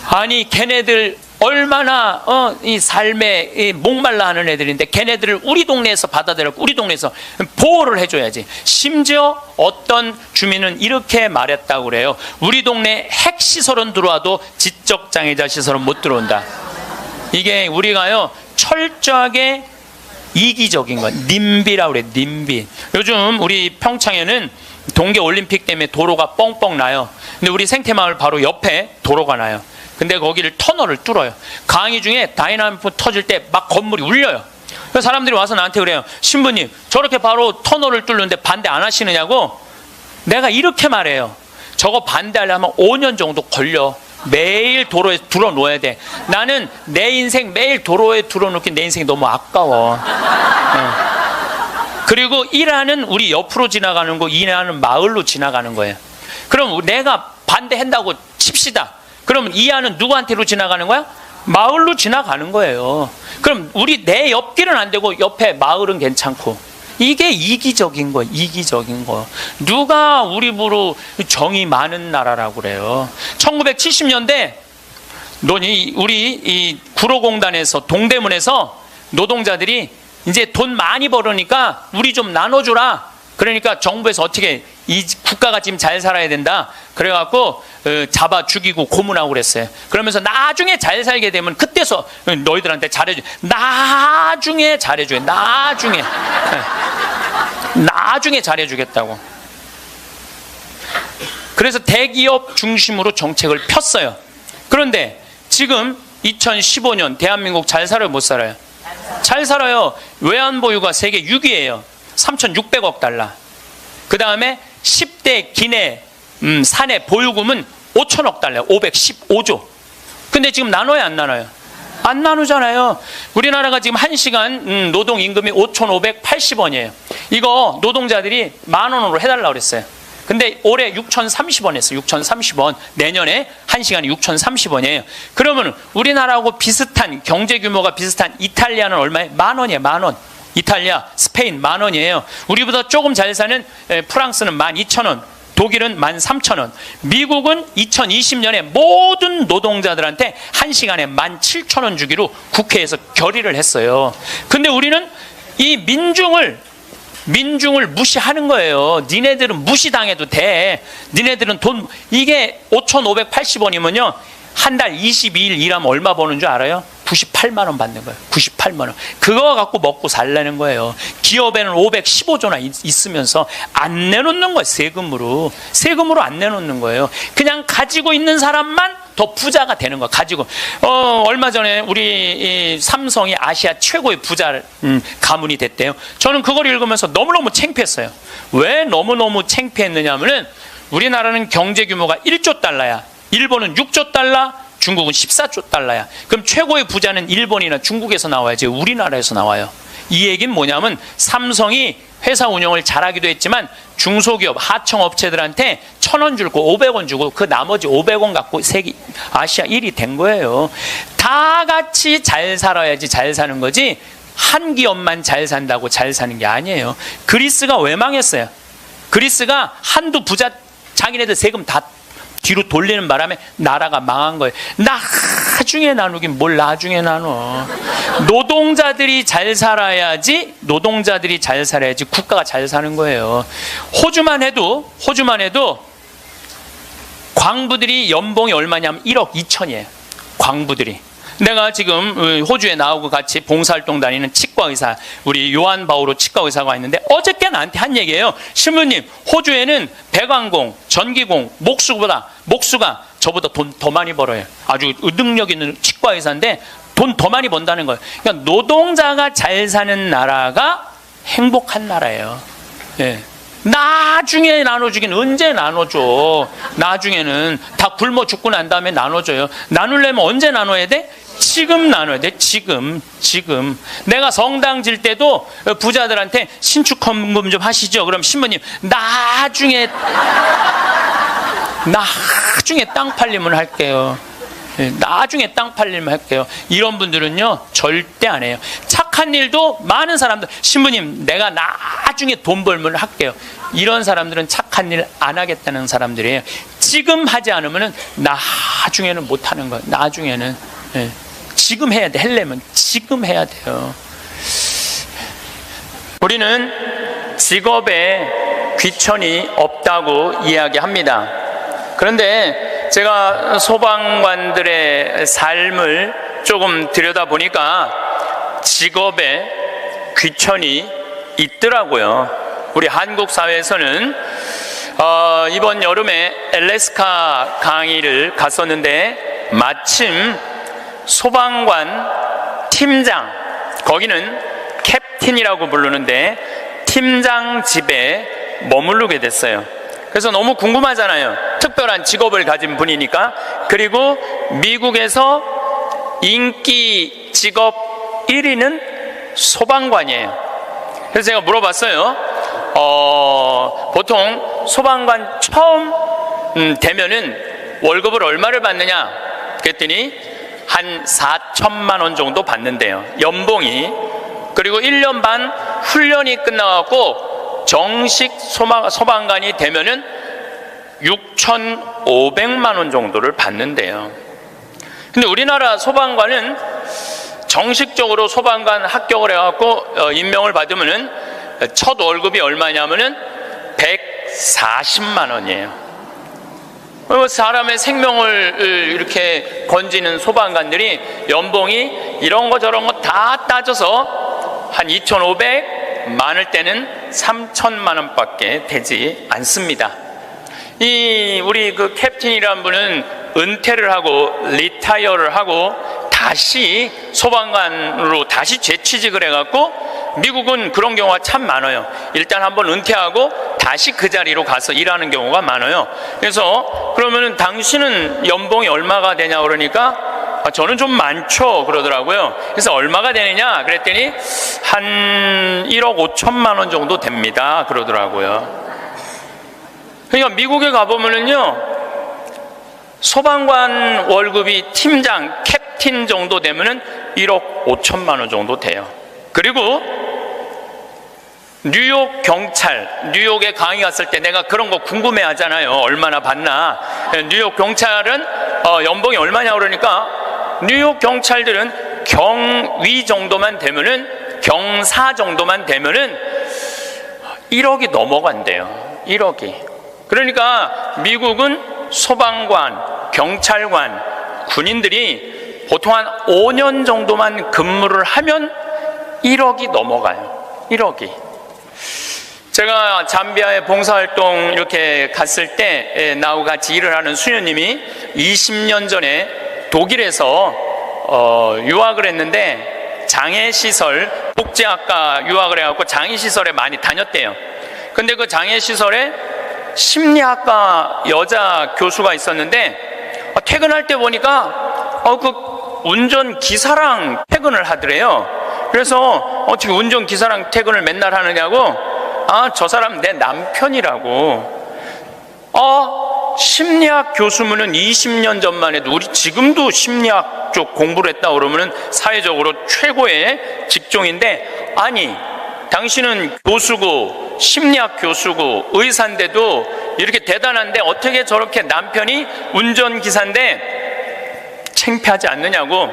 아니 걔네들 얼마나 이 삶에 목말라 하는 애들인데 걔네들을 우리 동네에서 받아들였고 우리 동네에서 보호를 해줘야지. 심지어 어떤 주민은 이렇게 말했다고 그래요. 우리 동네 핵시설은 들어와도 지적장애자 시설은 못 들어온다. 이게 우리가요 철저하게 이기적인 거야. 님비라고 그래. 님비. 요즘 우리 평창에는 동계올림픽 때문에 도로가 뻥뻥 나요. 근데 우리 생태마을 바로 옆에 도로가 나요. 근데 거기를 터널을 뚫어요. 강의 중에 다이나믹 터질 때 막 건물이 울려요. 그래서 사람들이 와서 나한테 그래요. 신부님, 저렇게 바로 터널을 뚫는데 반대 안 하시느냐고. 내가 이렇게 말해요. 저거 반대하려면 5년 정도 걸려. 매일 도로에 들어놓아야 돼. 나는 내 인생 매일 도로에 들어놓기 내 인생이 너무 아까워. 그리고 일하는 우리 옆으로 지나가는 거, 일하는 마을로 지나가는 거예요. 그럼 내가 반대한다고 칩시다. 그러면 이 안은 누구한테로 지나가는 거야? 마을로 지나가는 거예요. 그럼 내 옆길은 안 되고 옆에 마을은 괜찮고. 이게 이기적인 거예요. 이기적인 거. 누가 우리 부로 정이 많은 나라라고 그래요. 1970년대 우리 이 구로공단에서 동대문에서 노동자들이 이제 돈 많이 벌으니까 우리 좀 나눠주라. 그러니까 정부에서 어떻게 이 국가가 지금 잘 살아야 된다. 그래갖고 잡아 죽이고 고문하고 그랬어요. 그러면서 나중에 잘 살게 되면 그때서 너희들한테 잘해줘. 나중에 잘해줘. 나중에 잘해주겠다고. 그래서 대기업 중심으로 정책을 폈어요. 그런데 지금 2015년 대한민국 잘 살아요, 못 살아요? 잘 살아요. 외환보유가 세계 6위예요. 3,600억 달러. 그 다음에 10대 기내 사내 보유금은 5천억 달러, 515조. 근데 지금 나눠요, 안 나눠요? 안 나누잖아요. 우리나라가 지금 1시간 노동 임금이 5,580원이에요. 이거 노동자들이 10,000원으로 해달라고 그랬어요. 근데 올해 6,030원 했어요. 6,030원. 내년에 1시간이 6,030원이에요. 그러면 우리나라하고 비슷한 경제 규모가 비슷한 이탈리아는 얼마예요? 10,000원이에요. 10,000원. 이탈리아, 스페인 10,000원이에요. 우리보다 조금 잘 사는 프랑스는 12,000원. 독일은 13,000원. 미국은 2020년에 모든 노동자들한테 1시간에 17,000원 주기로 국회에서 결의를 했어요. 근데 우리는 이 민중을 무시하는 거예요. 니네들은 무시당해도 돼. 니네들은 돈, 이게 5,580원이면요. 한 달 22일 일하면 얼마 버는 줄 알아요? 98만 원 받는 거예요. 98만 원. 그거 갖고 먹고 살라는 거예요. 기업에는 515조나 있으면서 안 내놓는 거예요. 세금으로 안 내놓는 거예요. 그냥 가지고 있는 사람만 더 부자가 되는 거예요. 가지고 얼마 전에 우리 삼성이 아시아 최고의 부자 가문이 됐대요. 저는 그걸 읽으면서 너무너무 창피했어요. 왜 너무너무 창피했느냐 하면은 우리나라는 경제 규모가 1조 달러야. 일본은 6조 달러, 중국은 14조 달러야. 그럼 최고의 부자는 일본이나 중국에서 나와야지 우리나라에서 나와요. 이 얘기는 뭐냐면 삼성이 회사 운영을 잘하기도 했지만 중소기업, 하청업체들한테 1,000원 주고 500원 주고 그 나머지 500원 갖고 세계 아시아 1위 된 거예요. 다 같이 잘 살아야지 잘 사는 거지 한 기업만 잘 산다고 잘 사는 게 아니에요. 그리스가 왜 망했어요? 그리스가 한두 부자 자기네들 세금 다 뒤로 돌리는 바람에 나라가 망한 거예요. 나중에 나누긴 뭘 나중에 나눠. 노동자들이 잘 살아야지 국가가 잘 사는 거예요. 호주만 해도 광부들이 연봉이 얼마냐면 1억 2천이에요. 광부들이. 내가 지금 호주에 나오고 같이 봉사활동 다니는 치과의사, 우리 요한 바오로 치과의사가 있는데 어저께 나한테 한 얘기예요. 신부님, 호주에는 배관공, 전기공, 목수가 저보다 돈 더 많이 벌어요. 아주 능력 있는 치과의사인데 돈 더 많이 번다는 거예요. 그러니까 노동자가 잘 사는 나라가 행복한 나라예요. 예. 나중에 나눠주긴 언제 나눠줘. 나중에는 다 굶어 죽고 난 다음에 나눠줘요. 나누려면 언제 나눠야 돼? 지금 나눠야 돼. 지금. 내가 성당 질 때도 부자들한테 신축 헌금 좀 하시죠. 그럼 신부님 나중에 땅 팔리면 할게요. 나중에 땅 팔리면 할게요. 이런 분들은요 절대 안 해요. 착한 일도 많은 사람들, 신부님 내가 나중에 돈 벌면 할게요. 이런 사람들은 착한 일 안 하겠다는 사람들이에요. 지금 하지 않으면 나중에는 못 하는 거예요. 나중에는. 지금 해야 돼. 하려면 지금 해야 돼요. 우리는 직업에 귀천이 없다고 이야기합니다. 그런데 제가 소방관들의 삶을 조금 들여다보니까 직업에 귀천이 있더라고요. 우리 한국 사회에서는 이번 여름에 알래스카 강의를 갔었는데 마침 소방관 팀장, 거기는 캡틴이라고 부르는데 팀장 집에 머무르게 됐어요. 그래서 너무 궁금하잖아요. 특별한 직업을 가진 분이니까. 그리고 미국에서 인기 직업 1위는 소방관이에요. 그래서 제가 물어봤어요. 보통 소방관 처음 되면은 월급을 얼마를 받느냐? 그랬더니 한 4천만 원 정도 받는데요. 연봉이. 그리고 1년 반 훈련이 끝나갖고 정식 소방관이 되면은 6,500만 원 정도를 받는데요. 근데 우리나라 소방관은 정식적으로 소방관 합격을 해갖고 임명을 받으면은 첫 월급이 얼마냐면은 140만 원이에요. 사람의 생명을 이렇게 건지는 소방관들이 연봉이 이런 거 저런 거 다 따져서 한 2,500, 많을 때는 3천만 원밖에 되지 않습니다. 우리 그 캡틴이라는 분은 은퇴를 하고 리타이어를 하고 다시 소방관으로 다시 재취직을 해갖고 미국은 그런 경우가 참 많아요. 일단 한번 은퇴하고 다시 그 자리로 가서 일하는 경우가 많아요. 그래서 그러면은 당신은 연봉이 얼마가 되냐 그러니까 저는 좀 많죠 그러더라고요. 그래서 얼마가 되느냐 그랬더니 한 1억 5천만 원 정도 됩니다 그러더라고요. 그러니까 미국에 가보면은요, 소방관 월급이 팀장, 캡틴 정도 되면은 1억 5천만 원 정도 돼요. 그리고 뉴욕 경찰, 뉴욕에 강의 갔을 때 내가 그런 거 궁금해 하잖아요. 얼마나 받나. 뉴욕 경찰은 연봉이 얼마냐 그러니까 뉴욕 경찰들은 경위 정도만 되면은, 경사 정도만 되면은 1억이 넘어간대요. 1억이. 그러니까 미국은 소방관, 경찰관, 군인들이 보통 한 5년 정도만 근무를 하면 1억이 넘어가요. 1억이. 제가 잠비아에 봉사활동 이렇게 갔을 때 나하고 같이 일을 하는 수녀님이 20년 전에 독일에서 유학을 했는데 장애시설, 복지학과 유학을 해갖고 장애시설에 많이 다녔대요. 근데 그 장애시설에 심리학과 여자 교수가 있었는데 퇴근할 때 보니까 그 운전기사랑 퇴근을 하더래요. 그래서 어떻게 운전기사랑 퇴근을 맨날 하느냐고, 저 사람 내 남편이라고. 심리학 교수면은 20년 전만 해도, 우리 지금도 심리학 쪽 공부를 했다 그러면은 사회적으로 최고의 직종인데, 아니 당신은 교수고 심리학 교수고 의사인데도 이렇게 대단한데 어떻게 저렇게 남편이 운전기사인데 창피하지 않느냐고.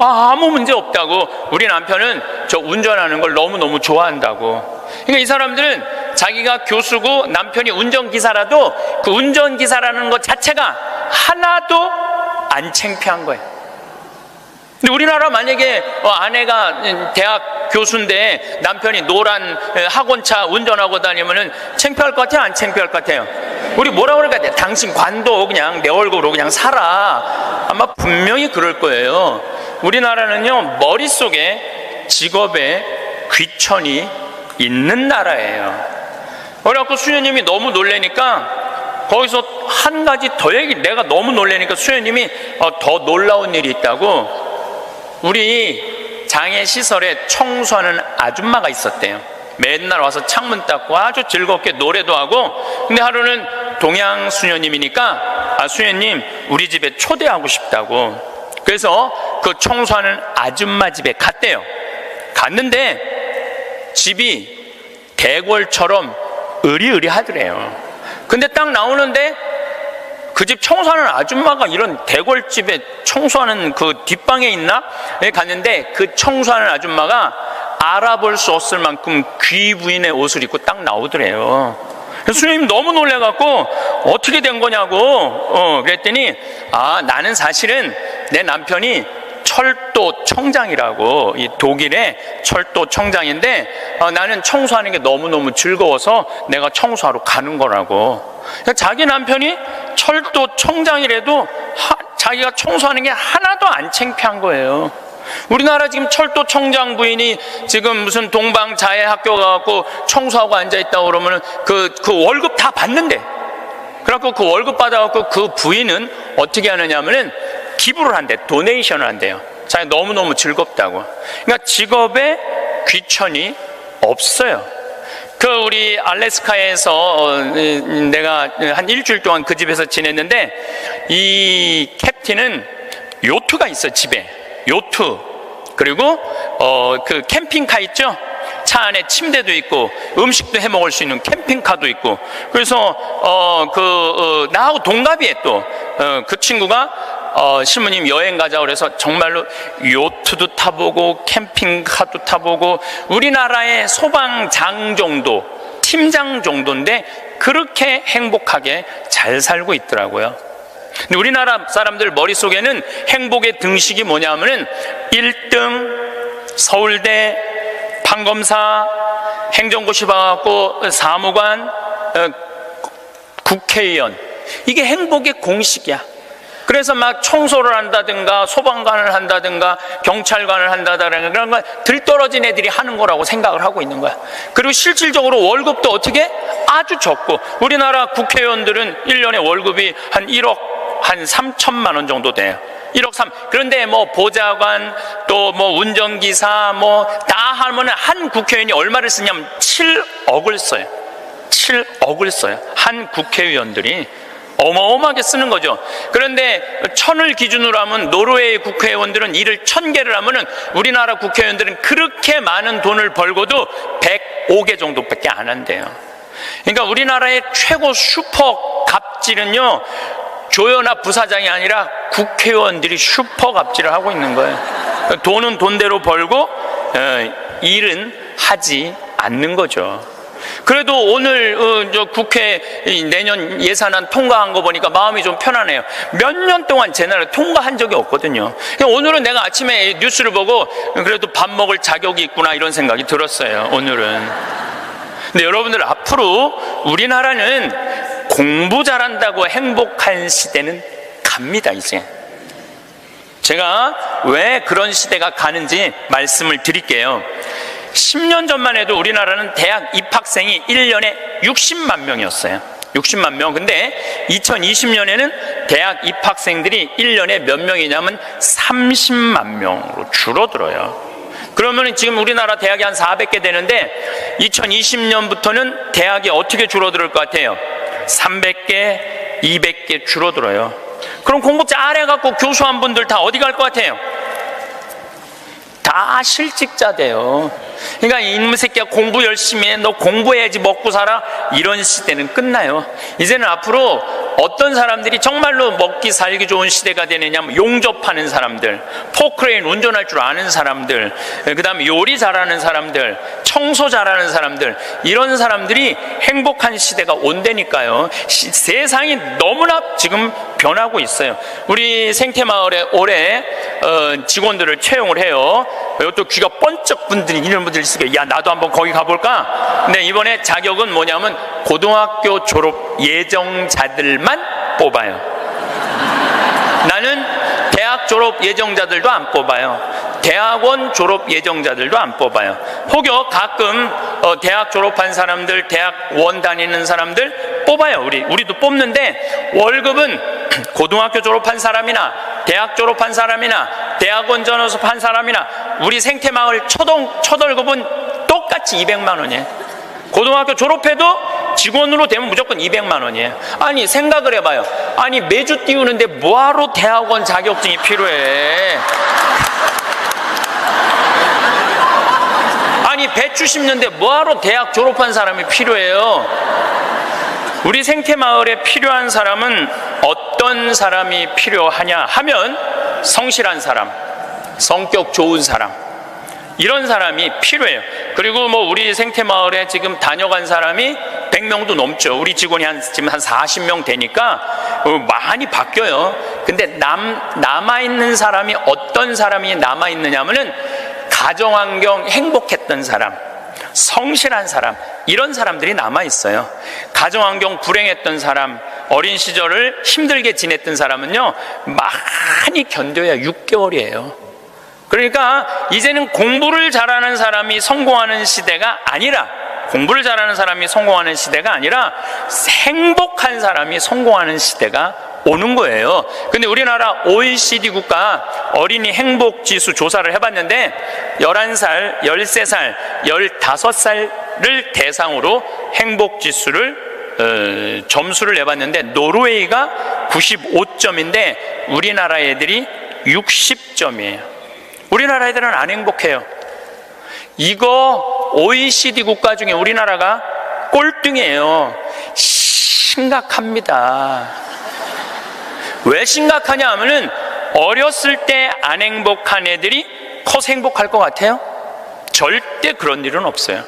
아무 문제 없다고. 우리 남편은 저 운전하는 걸 너무너무 좋아한다고. 그러니까 이 사람들은 자기가 교수고 남편이 운전기사라도 그 운전기사라는 것 자체가 하나도 안 창피한 거예요. 근데 우리나라 만약에 아내가 대학 교수인데 남편이 노란 학원차 운전하고 다니면은 창피할 것 같아요? 안 창피할 것 같아요? 우리 뭐라 그럴까? 당신 관도 그냥 내 얼굴로 그냥 살아. 아마 분명히 그럴 거예요. 우리나라는요, 머릿속에 직업에 귀천이 있는 나라예요. 그래갖고 수녀님이 너무 놀래니까 거기서 한 가지 더 내가 너무 놀래니까 수녀님이 더 놀라운 일이 있다고. 우리 장애시설에 청소하는 아줌마가 있었대요. 맨날 와서 창문 닦고 아주 즐겁게 노래도 하고. 근데 하루는 동양 수녀님이니까 수녀님 우리 집에 초대하고 싶다고. 그래서 그 청소하는 아줌마 집에 갔대요. 갔는데 집이 대궐처럼 으리으리하더래요. 근데 딱 나오는데 그 집 청소하는 아줌마가 이런 대궐집에 청소하는 그 뒷방에 있나? 갔는데 그 청소하는 아줌마가 알아볼 수 없을 만큼 귀 부인의 옷을 입고 딱 나오더래요. 수녀님 너무 놀래갖고 어떻게 된 거냐고 그랬더니 나는 사실은 내 남편이 철도 청장이라고, 이 독일의 철도 청장인데 나는 청소하는 게 너무너무 즐거워서 내가 청소하러 가는 거라고. 자기 남편이 철도 청장이라도 자기가 청소하는 게 하나도 안 창피한 거예요. 우리나라 지금 철도 청장 부인이 지금 무슨 동방자애 학교 가갖고 청소하고 앉아있다고 그러면 그 월급 다 받는데, 그래갖고 그 월급 받아갖고 그 부인은 어떻게 하느냐면은 기부를 한대, 도네이션을 한대요. 자기 너무너무 즐겁다고. 그러니까 직업에 귀천이 없어요. 우리 알래스카에서 내가 한 일주일 동안 그 집에서 지냈는데, 이 캡틴은 요트가 있어, 집에. 요트. 그리고 그 캠핑카 있죠? 차 안에 침대도 있고 음식도 해 먹을 수 있는 캠핑카도 있고. 그래서 나하고 동갑이에 또 그 친구가 신부님 여행 가자 그래서 정말로 요트도 타보고 캠핑카도 타보고 우리나라의 소방장 정도, 팀장 정도인데 그렇게 행복하게 잘 살고 있더라고요. 근데 우리나라 사람들 머릿속에는 행복의 등식이 뭐냐면은 1등 서울대 판검사 행정고시 봐갖고 사무관 국회의원, 이게 행복의 공식이야. 그래서 막 청소를 한다든가 소방관을 한다든가 경찰관을 한다든가 그런 거 들떨어진 애들이 하는 거라고 생각을 하고 있는 거야. 그리고 실질적으로 월급도 어떻게? 아주 적고, 우리나라 국회의원들은 1년에 월급이 한 1억 한 3천만 원 정도 돼요. 1억 3. 그런데 뭐 보좌관 또 뭐 운전기사 뭐 다 하면은 한 국회의원이 얼마를 쓰냐면 7억을 써요. 7억을 써요. 한 국회의원들이 어마어마하게 쓰는 거죠. 그런데 1000을 기준으로 하면 노르웨이 국회의원들은 일을 1000개를 하면은 우리나라 국회의원들은 그렇게 많은 돈을 벌고도 105개 정도밖에 안 한대요. 그러니까 우리나라의 최고 슈퍼 갑질은요, 조연합 부사장이 아니라 국회의원들이 슈퍼 갑질을 하고 있는 거예요. 돈은 돈대로 벌고 일은 하지 않는 거죠. 그래도 오늘 저 국회 내년 예산안 통과한 거 보니까 마음이 좀 편하네요. 몇 년 동안 제 나라 통과한 적이 없거든요. 오늘은 내가 아침에 뉴스를 보고 그래도 밥 먹을 자격이 있구나 이런 생각이 들었어요. 오늘은. 근데 여러분들, 앞으로 우리나라는 공부 잘한다고 행복한 시대는 갑니다. 이제 제가 왜 그런 시대가 가는지 말씀을 드릴게요. 10년 전만 해도 우리나라는 대학 입학생이 1년에 60만 명이었어요. 60만 명. 근데 2020년에는 대학 입학생들이 1년에 몇 명이냐면 30만 명으로 줄어들어요. 그러면 지금 우리나라 대학이 한 400개 되는데 2020년부터는 대학이 어떻게 줄어들 것 같아요? 300개, 200개 줄어들어요. 그럼 공부 잘해갖고 교수한 분들 다 어디 갈 것 같아요? 다 실직자 돼요. 그러니까 이놈의 새끼야, 공부 열심히 해, 너 공부해야지 먹고 살아, 이런 시대는 끝나요. 이제는 앞으로 어떤 사람들이 정말로 먹기 살기 좋은 시대가 되느냐면 용접하는 사람들, 포크레인 운전할 줄 아는 사람들, 그 다음에 요리 잘하는 사람들, 청소 잘하는 사람들, 이런 사람들이 행복한 시대가 온다니까요. 세상이 너무나 지금 변하고 있어요. 우리 생태마을에 올해 직원들을 채용을 해요. 이것도 귀가 번쩍 분들이 이런 분들이 있으니까 야, 나도 한번 거기 가볼까? 근데 이번에 자격은 뭐냐면 고등학교 졸업 예정자들만 뽑아요. 나는 대학 졸업 예정자들도 안 뽑아요. 대학원 졸업 예정자들도 안 뽑아요. 혹여 가끔 대학 졸업한 사람들, 대학원 다니는 사람들 뽑아요. 우리도 뽑는데 월급은 고등학교 졸업한 사람이나 대학 졸업한 사람이나 대학원 졸업한 사람이나 우리 생태마을 첫 월급은 똑같이 200만 원이에요. 고등학교 졸업해도 직원으로 되면 무조건 200만 원이에요. 아니, 생각을 해봐요. 아니, 매주 띄우는데 뭐하러 대학원 자격증이 필요해? 아니, 배추 심는데 뭐하러 대학 졸업한 사람이 필요해요? 우리 생태마을에 필요한 사람은 어떤 사람이 필요하냐 하면 성실한 사람, 성격 좋은 사람, 이런 사람이 필요해요. 그리고 뭐 우리 생태마을에 지금 다녀간 사람이 100명도 넘죠. 우리 직원이 지금 한 40명 되니까 많이 바뀌어요. 근데 남아있는 사람이 어떤 사람이 남아있느냐면은 가정환경 행복했던 사람, 성실한 사람, 이런 사람들이 남아있어요. 가정환경 불행했던 사람, 어린 시절을 힘들게 지냈던 사람은요, 많이 견뎌야 6개월이에요. 그러니까 이제는 공부를 잘하는 사람이 성공하는 시대가 아니라, 공부를 잘하는 사람이 성공하는 시대가 아니라 행복한 사람이 성공하는 시대가 오는 거예요. 근데 우리나라 OECD 국가 어린이 행복지수 조사를 해봤는데 11살, 13살, 15살을 대상으로 행복지수를 점수를 내봤는데 노르웨이가 95점인데 우리나라 애들이 60점이에요. 우리나라 애들은 안 행복해요. 이거 OECD 국가 중에 우리나라가 꼴등이에요. 심각합니다. 왜 심각하냐 하면은 어렸을 때 안 행복한 애들이 커서 행복할 것 같아요? 절대 그런 일은 없어요.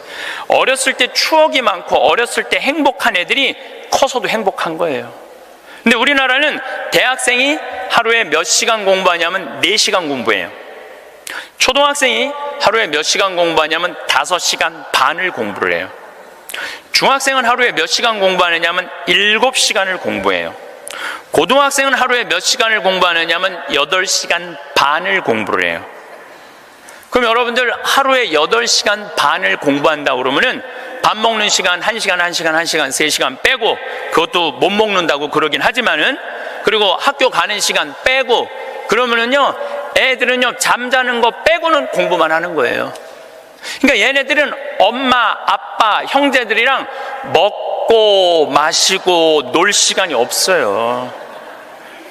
어렸을 때 추억이 많고 어렸을 때 행복한 애들이 커서도 행복한 거예요. 근데 우리나라는 대학생이 하루에 몇 시간 공부하냐면 4시간 공부해요. 초등학생이 하루에 몇 시간 공부하냐면 5시간 반을 공부를 해요. 중학생은 하루에 몇 시간 공부하느냐면 7시간을 공부해요. 고등학생은 하루에 몇 시간을 공부하느냐면 8시간 반을 공부를 해요. 그럼 여러분들 하루에 8시간 반을 공부한다 그러면은 밥 먹는 시간 1시간, 1시간, 1시간, 3시간 빼고, 그것도 못 먹는다고 그러긴 하지만은, 그리고 학교 가는 시간 빼고, 그러면은요, 애들은요, 잠자는 거 빼고는 공부만 하는 거예요. 그러니까 얘네들은 엄마, 아빠, 형제들이랑 먹고 마시고 놀 시간이 없어요.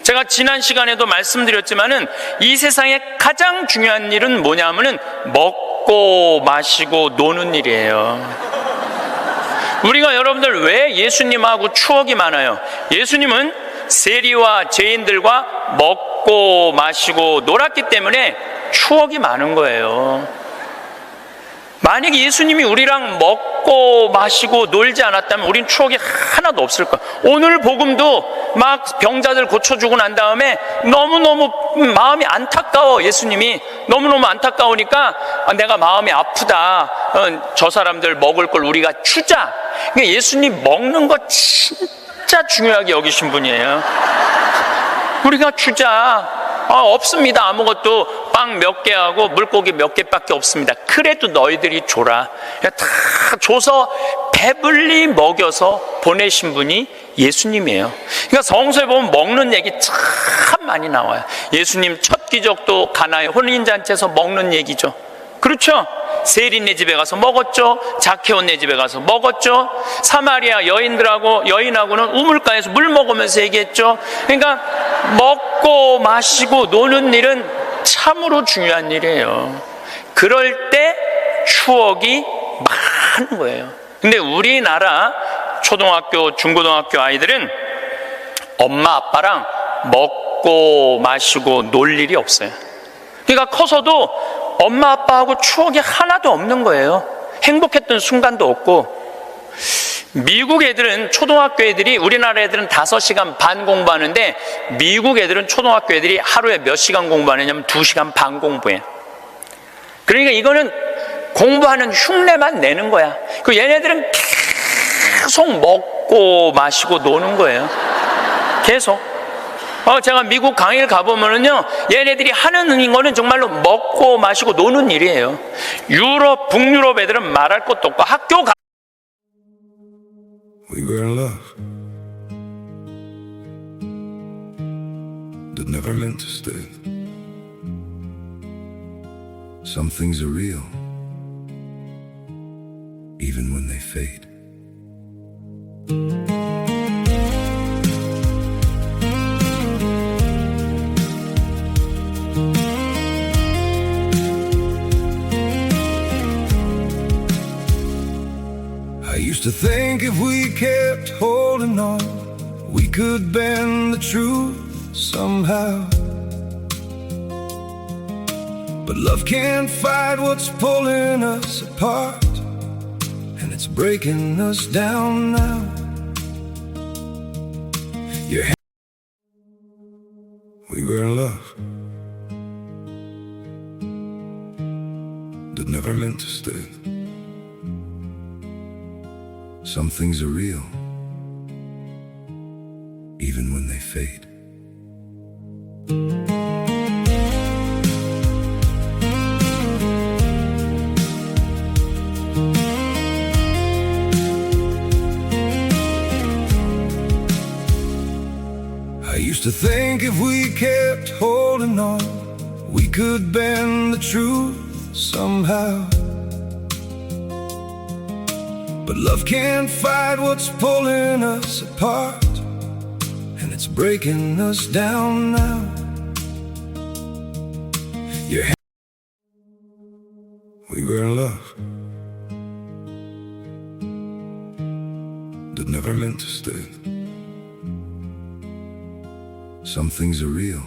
제가 지난 시간에도 말씀드렸지만은 이 세상에 가장 중요한 일은 뭐냐면은 먹고 마시고 노는 일이에요. 우리가 여러분들 왜 예수님하고 추억이 많아요? 예수님은 세리와 죄인들과 먹고 마시고 놀았기 때문에 추억이 많은 거예요. 만약에 예수님이 우리랑 먹고 마시고 놀지 않았다면 우린 추억이 하나도 없을 거야. 오늘 복음도 막 병자들 고쳐주고 난 다음에 너무너무 마음이 안타까워. 예수님이 너무너무 안타까우니까 내가 마음이 아프다. 저 사람들 먹을 걸 우리가 주자. 그러니까 예수님 먹는 거 진짜 중요하게 여기신 분이에요. 우리가 주자. 없습니다. 아무것도 빵 몇 개하고 물고기 몇 개밖에 없습니다. 그래도 너희들이 줘라. 다 줘서 배불리 먹여서 보내신 분이 예수님이에요. 그러니까 성서에 보면 먹는 얘기 참 많이 나와요. 예수님 첫 기적도 가나의 혼인잔치에서 먹는 얘기죠. 그렇죠? 세리네 집에 가서 먹었죠. 자케오네 집에 가서 먹었죠. 사마리아 여인하고는 우물가에서 물 먹으면서 얘기했죠. 그러니까 먹고 마시고 노는 일은 참으로 중요한 일이에요. 그럴 때 추억이 많은 거예요. 근데 우리나라 초등학교, 중고등학교 아이들은 엄마 아빠랑 먹고 마시고 놀 일이 없어요. 그러니까 커서도 엄마 아빠하고 추억이 하나도 없는 거예요. 행복했던 순간도 없고. 미국 애들은, 초등학교 애들이, 우리나라 애들은 5시간 반 공부하는데 미국 애들은 초등학교 애들이 하루에 몇 시간 공부하느냐면 2시간 반 공부해. 그러니까 이거는 공부하는 흉내만 내는 거야. 그 얘네들은 계속 먹고 마시고 노는 거예요. 계속. 제가 미국 강의를 가보면은요, 얘네들이 하는 거는 정말로 먹고 마시고 노는 일이에요. 유럽, 북유럽 애들은 말할 것도 없고 학교 가. We were in love that never meant to stay. Some things are real, even when they fade. I used to think if we kept holding on, we could bend the truth somehow. But love can't fight what's pulling us apart, and it's breaking us down now. We were in love that never meant to stay. Some things are real, even when they fade. I used to think if we kept holding on, we could bend the truth somehow. But love can't fight what's pulling us apart, and it's breaking us down now. We were in love that never meant to stay. Some things are real,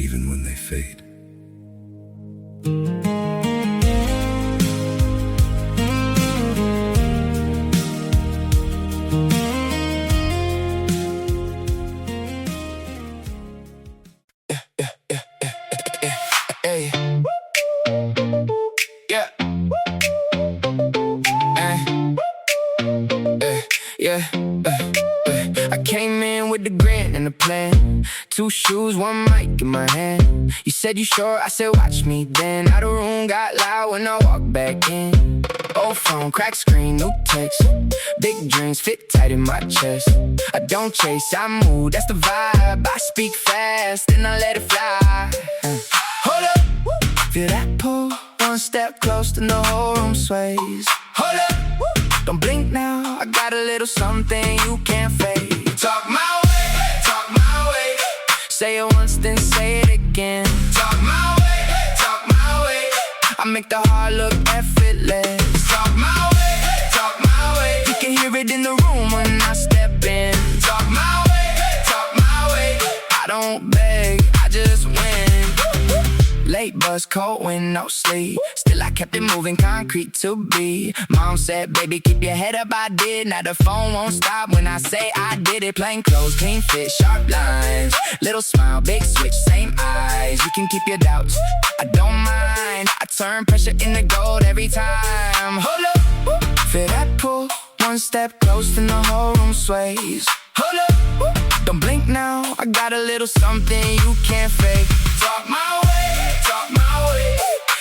even when they fade. Hey. Yeah. Yeah. I came in with the grin and the plan. 2 shoes, 1 mic in my hand. You said you sure? I said watch me then. Out the room got loud when I walked back in. Old phone, cracked screen, new text. Big dreams fit tight in my chest. I don't chase, I move, that's the vibe. I speak fast and I let it fly. Hold up, feel that pull. 1 step close and the whole room sways. Hold up, don't blink now. I got a little something you can't fake. Talk my way, talk my way. Say it once, then say it again. Talk my way, talk my way. I make the heart look effortless. Talk my way, talk my way. You can hear it in the room when I step in. Talk my way, talk my way. I don't beg, I just win. Late bus, cold wind, no sleep. Still I kept it moving, concrete to be. Mom said, baby, keep your head up, I did. Now the phone won't stop when I say I did it. Plain clothes, clean fit, sharp lines. Little smile, big switch, same eyes. You can keep your doubts, I don't mind. I turn pressure into gold every time. Hold up, feel that pull. 1 step close and the whole room sways. Hold up, don't blink now. I got a little something you can't fake. Talk my way, talk my way.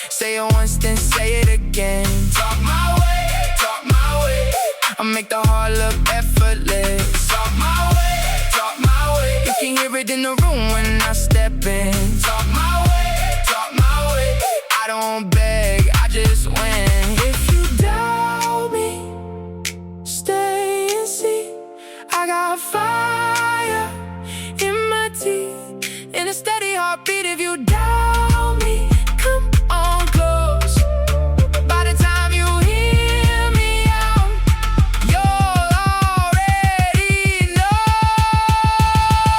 Say it once, then say it again. Talk my way, talk my way. I make the heart look effortless. Talk my way, talk my way. You can hear it in the room when I step in. Talk my way, talk my way. I don't beg, I just win. If you doubt me, stay and see. I got fire in my teeth and a steady heartbeat. If you doubt me, come on close. By the time you hear me out, you'll already know.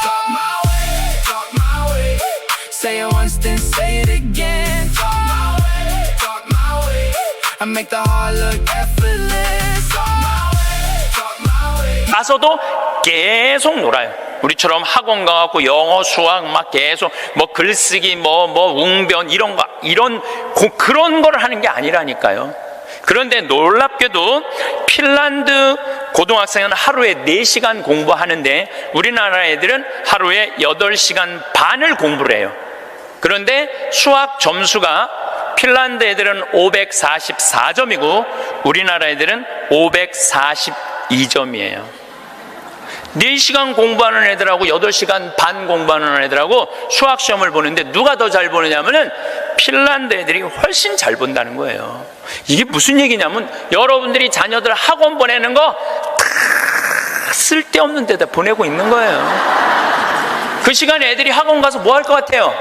Talk my way, talk my way. Say it once, then say it again. Talk my way, talk my way. I make the heart look effortless. Talk my way, talk my way. 가서도 계속 놀아요. 우리처럼 학원 가갖고 영어, 수학 막 계속 뭐 글쓰기, 뭐 웅변 그런 걸 하는 게 아니라니까요. 그런데 놀랍게도 핀란드 고등학생은 하루에 4시간 공부하는데 우리나라 애들은 하루에 8시간 반을 공부를 해요. 그런데 수학 점수가 핀란드 애들은 544점이고 우리나라 애들은 542점이에요. 4시간 공부하는 애들하고 8시간 반 공부하는 애들하고 수학시험을 보는데 누가 더 잘 보느냐면은 핀란드 애들이 훨씬 잘 본다는 거예요. 이게 무슨 얘기냐면 여러분들이 자녀들 학원 보내는 거 다 쓸데없는 데다 보내고 있는 거예요. 그 시간에 애들이 학원 가서 뭐 할 것 같아요?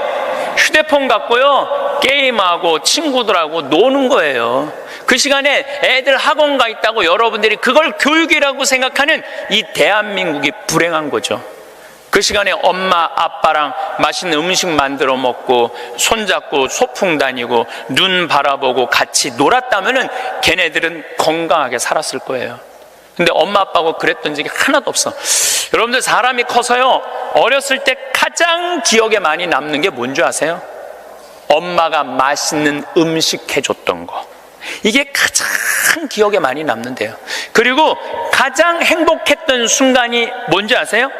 휴대폰 갖고요 게임하고 친구들하고 노는 거예요. 그 시간에 애들 학원 가 있다고 여러분들이 그걸 교육이라고 생각하는 이 대한민국이 불행한 거죠. 그 시간에 엄마 아빠랑 맛있는 음식 만들어 먹고 손잡고 소풍 다니고 눈 바라보고 같이 놀았다면은 걔네들은 건강하게 살았을 거예요. 근데 엄마 아빠하고 그랬던 적이 하나도 없어. 여러분들 사람이 커서요 어렸을 때 가장 기억에 많이 남는 게 뭔지 아세요? 엄마가 맛있는 음식 해줬던 거. 이게 가장 기억에 많이 남는데요. 그리고 가장 행복했던 순간이 뭔지 아세요?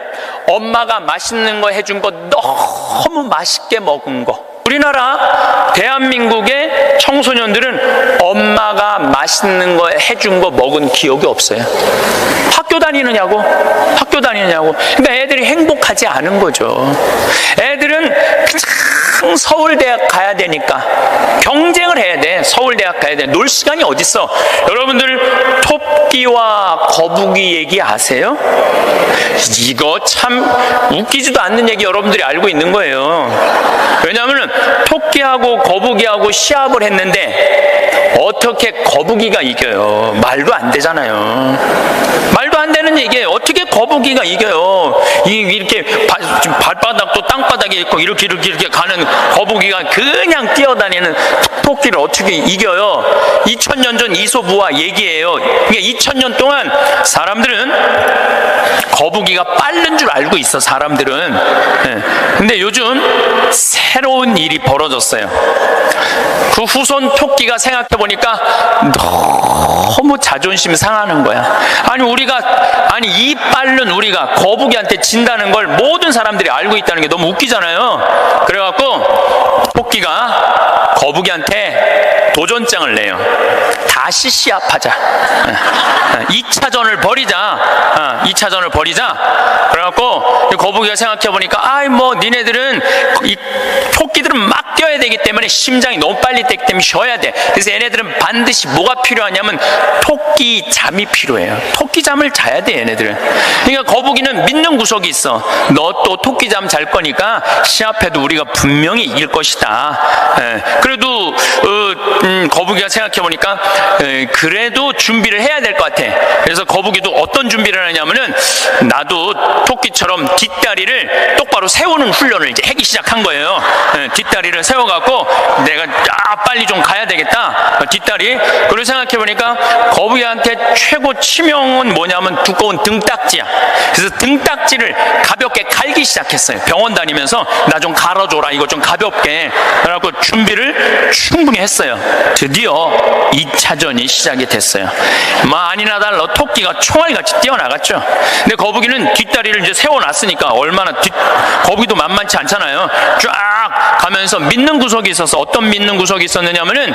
엄마가 맛있는 거 해준 거 너무 맛있게 먹은 거. 우리나라 대한민국의 청소년들은 엄마가 맛있는 거 해준 거 먹은 기억이 없어요. 학교 다니느냐고. 그러니까 애들이 행복하지 않은 거죠. 애들은 그냥 서울대학 가야 되니까 경쟁을 해야 돼. 서울대학 가야 돼. 놀 시간이 어딨어. 여러분들 토끼와 거북이 얘기 아세요? 이거 참 웃기지도 않는 얘기 여러분들이 알고 있는 거예요. 왜냐하면 토끼하고 거북이하고 시합을 했는데 어떻게 거북이가 이겨요? 말도 안 되잖아요. 말도 안 되는 얘기예요. 어떻게 거북이가 이겨요. 이렇게 지금 발바닥도 땅바닥에 있고 이렇게 가는 거북이가 그냥 뛰어다니는 토끼를 어떻게 이겨요? 2000년 전 이솝우화 얘기예요. 그러니까 2000년 동안 사람들은 거북이가 빠른 줄 알고 있어, 사람들은. 근데 요즘 새로운 일이 벌어졌어요. 그 후손 토끼가 생각해보니까 너무 자존심 상하는 거야. 아니 이 빠른 우리가 거북이한테 진다는 걸 모든 사람들이 알고 있다는 게 너무 웃기잖아요. 그래갖고 토끼가 거북이한테 도전장을 내요. 다시 시합하자. 2차전을 벌이자. 2차전을 벌이자. 그래갖고 거북이가 생각해보니까 니네들은 이 토끼들은 막 뛰어야 되기 때문에 심장이 너무 빨리 뛰기 때문에 쉬어야 돼. 그래서 얘네들은 반드시 뭐가 필요하냐면 토끼 잠이 필요해요. 토끼 잠을 자야 돼, 얘네들은. 그러니까 거북이는 믿는 구석이 있어. 너 또 토끼 잠 잘 거니까 시합해도 우리가 분명히 이길 것이다. 그래도 거북이가 생각해보니까 그래도 준비를 해야 될 것 같아. 그래서 거북이도 어떤 준비를 하냐면은 나도 토끼처럼 뒷다리를 똑바로 세우는 훈련을 이제 하기 시작한 거예요. 뒷다리를 세워갖고 내가 빨리 좀 가야 되겠다. 뒷다리. 그리고 생각해보니까 거북이한테 최고 치명은 뭐냐면 두꺼운 등딱지야. 그래서 등딱지를 가볍게 갈기 시작했어요. 병원 다니면서 나 좀 갈아줘라, 이거 좀 가볍게. 그래갖고 준비를 충분히 했어요. 드디어 2차전이 시작이 됐어요. 아니나 달라 토끼가 총알같이 뛰어나갔죠. 근데 거북이는 뒷다리를 이제 세워놨으니까 거북이도 만만치 않잖아요. 쫙 가면서 믿는 구석이 있어서, 어떤 믿는 구석이 있었느냐면은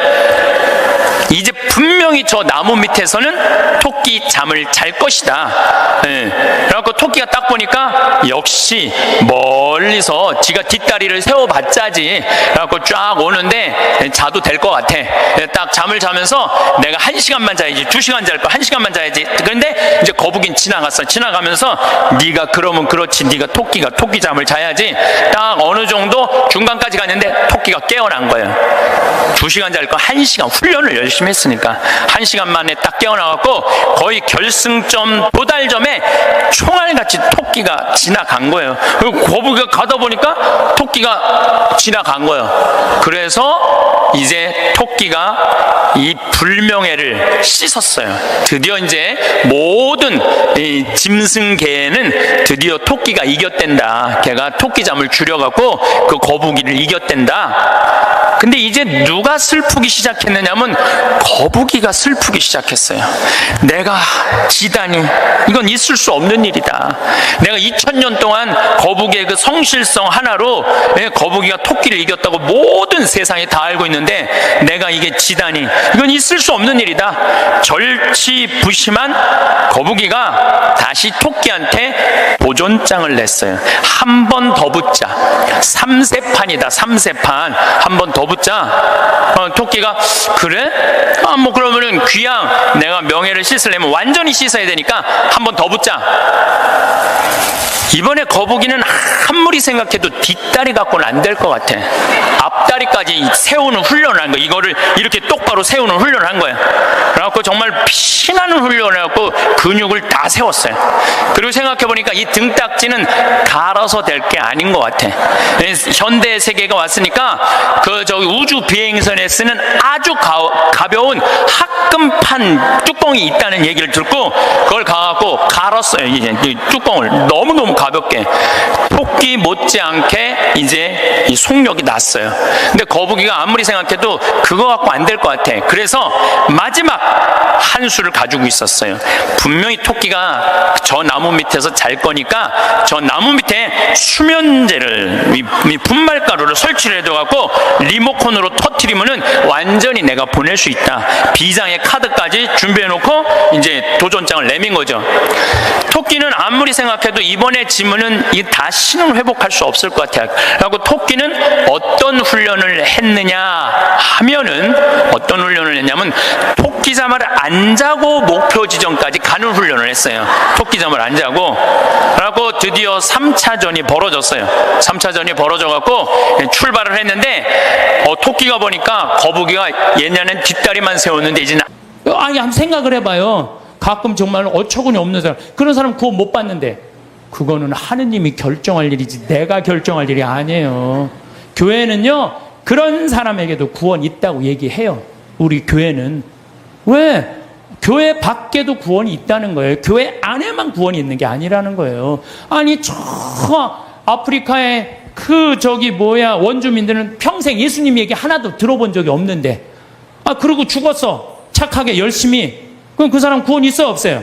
이제 분명히 저 나무 밑에서는 토끼 잠을 잘 것이다. 그래갖고 토끼가 딱 보니까 역시 멀리서 지가 뒷다리를 세워봤자지. 그래갖고 쫙 오는데 자도 될 것 같아. 딱 잠을 자면서 내가 1시간만 자야지, 2시간 잘 거야, 1시간만 자야지. 그런데 이제 거북이는 지나갔어. 지나가면서 네가 그러면 그렇지, 네가 토끼 잠을 자야지. 딱 어느 정도 중간까지 갔는데 토끼가 깨어난 거예요. 2시간 잘 거 1시간 훈련을 열심히 했으니까 1시간 만에 딱 깨어나갖고 거의 결승점 도달점에 총알같이 토끼가 지나간 거예요. 그리고 거북이가 가다 보니까 토끼가 지나간 거예요. 그래서 이제 토끼가 이 불명예를 씻었어요. 드디어 이제 모든 이 짐승계에는 드디어 토끼가 이겼댄다. 걔가 토끼잠을 줄여갖고 그 거북이를 이겼댄다. 근데 이제 누가 슬프기 시작했느냐면 거북이가 슬프기 시작했어요. 내가 지다니, 이건 있을 수 없는 일이다. 내가 2000년 동안 거북이의 그 성실성 하나로 거북이가 토끼를 이겼다고 모든 세상이 다 알고 있는데 내가 이게 지다니, 이건 있을 수 없는 일이다. 절치부심한 거북이가 다시 토끼한테 도전장을 냈어요. 한 번 더 붙자. 3세판이다. 3세판. 한 번 더 붙자. 토끼가 그래? 그러면은 귀양 내가 명예를 씻으려면 완전히 씻어야 되니까 한 번 더 붙자. 이번에 거북이는 아무리 생각해도 뒷다리 갖고는 안 될 것 같아. 앞다리까지 세우는 훈련을 한 거야. 이거를 이렇게 똑바로 세우는 훈련을 한 거야. 그래갖고 정말 피나는 훈련을 해갖고 근육을 다 세웠어요. 그리고 생각해보니까 이 등딱지는 갈아서 될 게 아닌 것 같아. 현대 세계가 왔으니까 저기 우주 비행선에 쓰는 아주 가벼운 합금판 뚜껑이 있다는 얘기를 듣고 그걸 가갖고 갈았어요. 이 뚜껑을 너무너무 가볍게. 토끼 못지않게 이제 이 속력이 났어요. 근데 거북이가 아무리 생각해도 그거 갖고 안 될 것 같아. 그래서 마지막 한 수를 가지고 있었어요. 분명히 토끼가 저 나무 밑에서 잘 거니까 저 나무 밑에 수면제를, 이 분말가루를 설치를 해둬갖고 리모컨으로 터트리면은 완전히 내가 보낼 수 있다. 비장의 카드까지 준비해놓고 이제 도전장을 내민 거죠. 토끼는 아무리 생각해도 이번에 지면은 이 다시는 회복할 수 없을 것 같아요. 그리고 토끼는 어떤 훈련을 했느냐 하면은, 어떤 훈련을 했냐면 토끼잠을 안 자고 목표 지점까지 가는 훈련을 했어요. 토끼잠을 안 자고. 그래갖고 드디어 3차전이 벌어졌어요. 3차전이 벌어져갖고 출발을 했는데 토끼가 보니까 거북이가 옛날엔 뒷다리만 세웠는데 이제는 한번 생각을 해봐요. 가끔 정말 어처구니 없는 사람, 그런 사람 구원 못 받는데 그거는 하느님이 결정할 일이지 내가 결정할 일이 아니에요. 교회는요 그런 사람에게도 구원 있다고 얘기해요. 우리 교회는. 왜? 교회 밖에도 구원이 있다는 거예요. 교회 안에만 구원이 있는 게 아니라는 거예요. 아니 저 아프리카의 원주민들은 평생 예수님 얘기 하나도 들어본 적이 없는데 그러고 죽었어. 착하게 열심히. 그럼 그 사람 구원 있어요 없어요?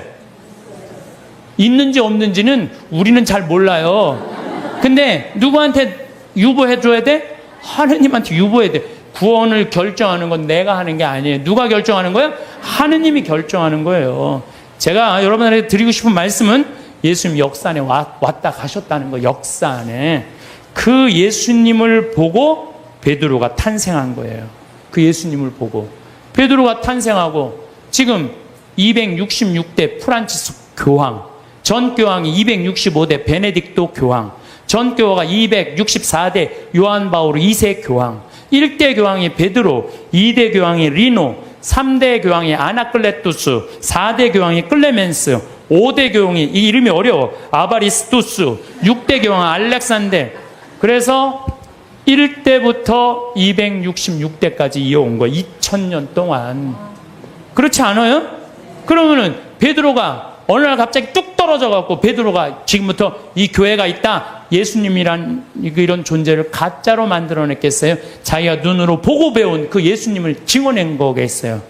있는지 없는지는 우리는 잘 몰라요. 근데 누구한테 유보해 줘야 돼? 하느님한테 유보해야 돼. 구원을 결정하는 건 내가 하는 게 아니에요. 누가 결정하는 거예요? 하느님이 결정하는 거예요. 제가 여러분들에게 드리고 싶은 말씀은 예수님 역사 안에 왔다 가셨다는 거. 역사 안에 그 예수님을 보고 베드로가 탄생한 거예요. 그 예수님을 보고 베드로가 탄생하고 지금 266대 프란치스 교황, 전 교황이 265대 베네딕토 교황, 전 교황가 264대 요한 바오로 2세 교황, 1대 교황이 베드로, 2대 교황이 리노, 3대 교황이 아나클레투스, 4대 교황이 클레멘스, 5대 교황이 이 이름이 어려워 아바리스투스, 6대 교황 알렉산데. 그래서 1대부터 266대까지 이어온 거예요. 2000년 동안. 그렇지 않아요? 그러면은 베드로가 어느 날 갑자기 뚝 떨어져 갖고 베드로가 지금부터 이 교회가 있다. 예수님이란 이런 존재를 가짜로 만들어냈겠어요? 자기가 눈으로 보고 배운 그 예수님을 증언한 거겠어요?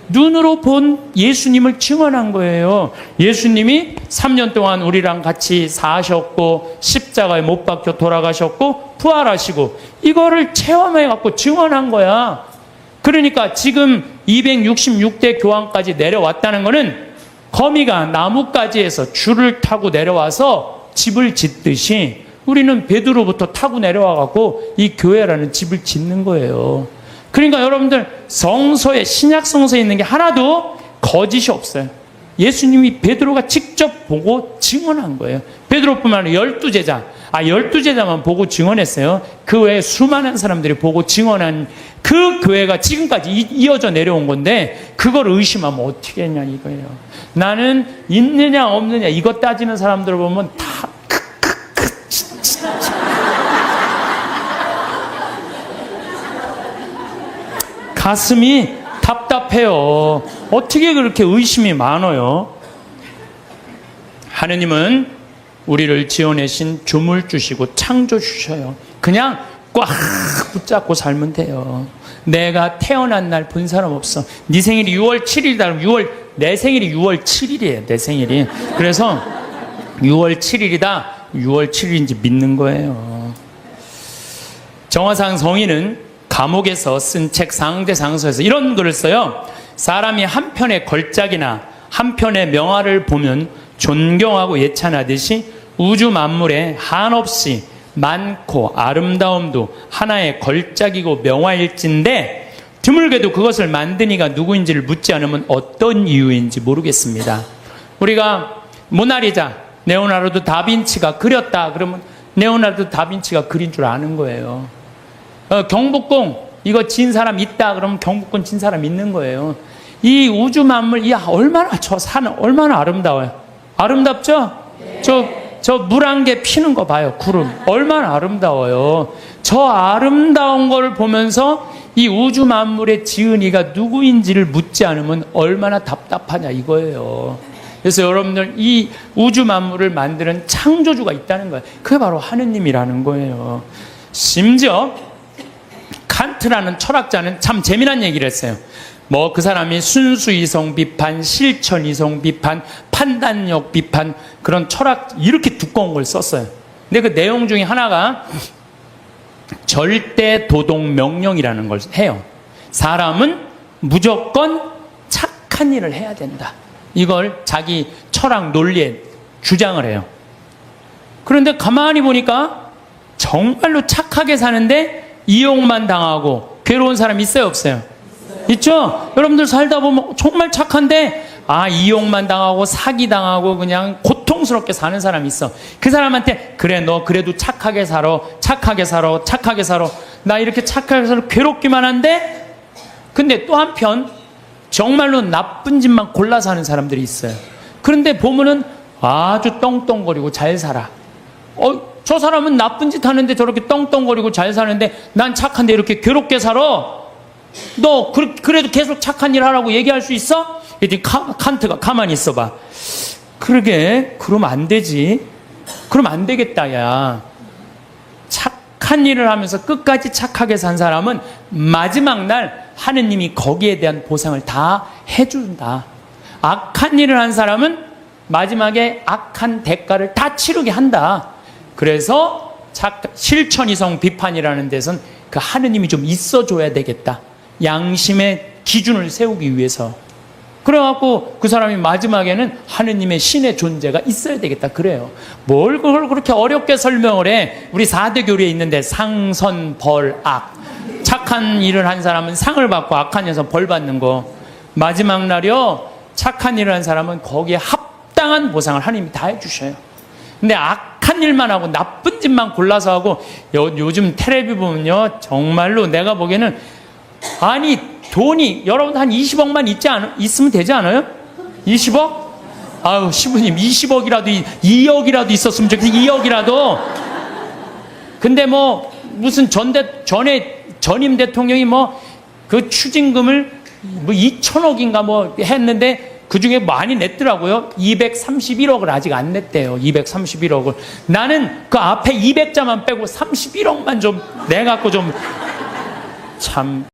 눈으로 본 예수님을 증언한 거예요. 예수님이 3년 동안 우리랑 같이 사셨고 십자가에 못 박혀 돌아가셨고 부활하시고 이거를 체험해 갖고 증언한 거야. 그러니까 지금 266대 교황까지 내려왔다는 거는 거미가 나뭇가지에서 줄을 타고 내려와서 집을 짓듯이 우리는 베드로부터 타고 내려와 갖고 이 교회라는 집을 짓는 거예요. 그러니까 여러분들 성서에 신약 성서에 있는 게 하나도 거짓이 없어요. 예수님이 베드로가 직접 보고 증언한 거예요. 베드로뿐만 아니라 12제자. 12제자만 보고 증언했어요. 그 외에 수많은 사람들이 보고 증언한 그 교회가 지금까지 이어져 내려온 건데 그걸 의심하면 어떻게 했냐 이거예요. 나는 있느냐 없느냐 이것 따지는 사람들을 보면 다 가슴이 답답해요. 어떻게 그렇게 의심이 많아요? 하느님은 우리를 지어내신 조물주시고 창조주셔요. 그냥 꽉 붙잡고 살면 돼요. 내가 태어난 날 본 사람 없어. 네 생일이 6월 7일이다. 내 생일이 6월 7일이에요. 내 생일이. 그래서 6월 7일이다. 6월 7일인지 믿는 거예요. 정화상 성인은 감옥에서 쓴 책 상대상서에서 이런 글을 써요. 사람이 한 편의 걸작이나 한 편의 명화를 보면 존경하고 예찬하듯이 우주 만물에 한없이 많고 아름다움도 하나의 걸작이고 명화일진데 드물게도 그것을 만든 이가 누구인지를 묻지 않으면 어떤 이유인지 모르겠습니다. 우리가 모나리자, 레오나르도 다빈치가 그렸다 그러면 레오나르도 다빈치가 그린 줄 아는 거예요. 경복궁 이거 진 사람 있다 그러면 경복궁 진 사람 있는 거예요. 이 우주 만물 얼마나 저 산 얼마나 아름다워요. 아름답죠? 저 물 한 개 피는 거 봐요. 구름 얼마나 아름다워요. 저 아름다운 걸 보면서 이 우주 만물의 지은이가 누구인지를 묻지 않으면 얼마나 답답하냐 이거예요. 그래서 여러분들 이 우주 만물을 만드는 창조주가 있다는 거예요. 그게 바로 하느님이라는 거예요. 심지어 칸트라는 철학자는 참 재미난 얘기를 했어요. 그 사람이 순수이성 비판, 실천이성 비판, 판단력 비판 그런 철학 이렇게 두꺼운 걸 썼어요. 근데 그 내용 중에 하나가 절대 도덕 명령이라는 걸 해요. 사람은 무조건 착한 일을 해야 된다. 이걸 자기 철학 논리에 주장을 해요. 그런데 가만히 보니까 정말로 착하게 사는데 이용만 당하고 괴로운 사람 있어요 없어요? 있죠? 여러분들 살다 보면 정말 착한데 이용만 당하고 사기 당하고 그냥 고통스럽게 사는 사람이 있어. 그 사람한테 그래 너 그래도 착하게 살아 나 이렇게 착하게 살아 괴롭기만 한데 근데 또 한편 정말로 나쁜 짓만 골라서 하는 사람들이 있어요. 그런데 보면은 아주 떵떵거리고 잘 살아. 저 사람은 나쁜 짓 하는데 저렇게 떵떵거리고 잘 사는데 난 착한데 이렇게 괴롭게 살아? 너 그래도 계속 착한 일 하라고 얘기할 수 있어? 그랬더니 칸트가 가만히 있어봐. 그러게, 그러면 안 되지. 그럼 안 되겠다, 야. 착한 일을 하면서 끝까지 착하게 산 사람은 마지막 날 하느님이 거기에 대한 보상을 다 해준다. 악한 일을 한 사람은 마지막에 악한 대가를 다 치르게 한다. 그래서 실천이성 비판이라는 데선 그 하느님이 좀 있어줘야 되겠다. 양심의 기준을 세우기 위해서. 그래갖고 그 사람이 마지막에는 하느님의 신의 존재가 있어야 되겠다. 그래요. 뭘 그걸 그렇게 어렵게 설명을 해. 우리 4대 교리에 있는데 상, 선, 벌, 악. 착한 일을 한 사람은 상을 받고 악한 일에서 벌 받는 거. 마지막 날이요. 착한 일을 한 사람은 거기에 합당한 보상을 하느님이 다 해주셔요. 근데 악한 일만 하고 나쁜 짓만 골라서 하고 요즘 텔레비 보면요. 정말로 내가 보기에는 아니 돈이 여러분 한 20억만 있으면 되지 않아요? 20억? 아유 시부님 20억이라도 2억이라도 있었으면 좋겠어요. 2억이라도. 근데 뭐 무슨 전임 대통령이 뭐 그 추징금을 뭐 2천억인가 뭐 했는데 그 중에 많이 냈더라고요. 231억을 아직 안 냈대요. 231억을. 나는 그 앞에 200자만 빼고 31억만 좀 내갖고 좀 참.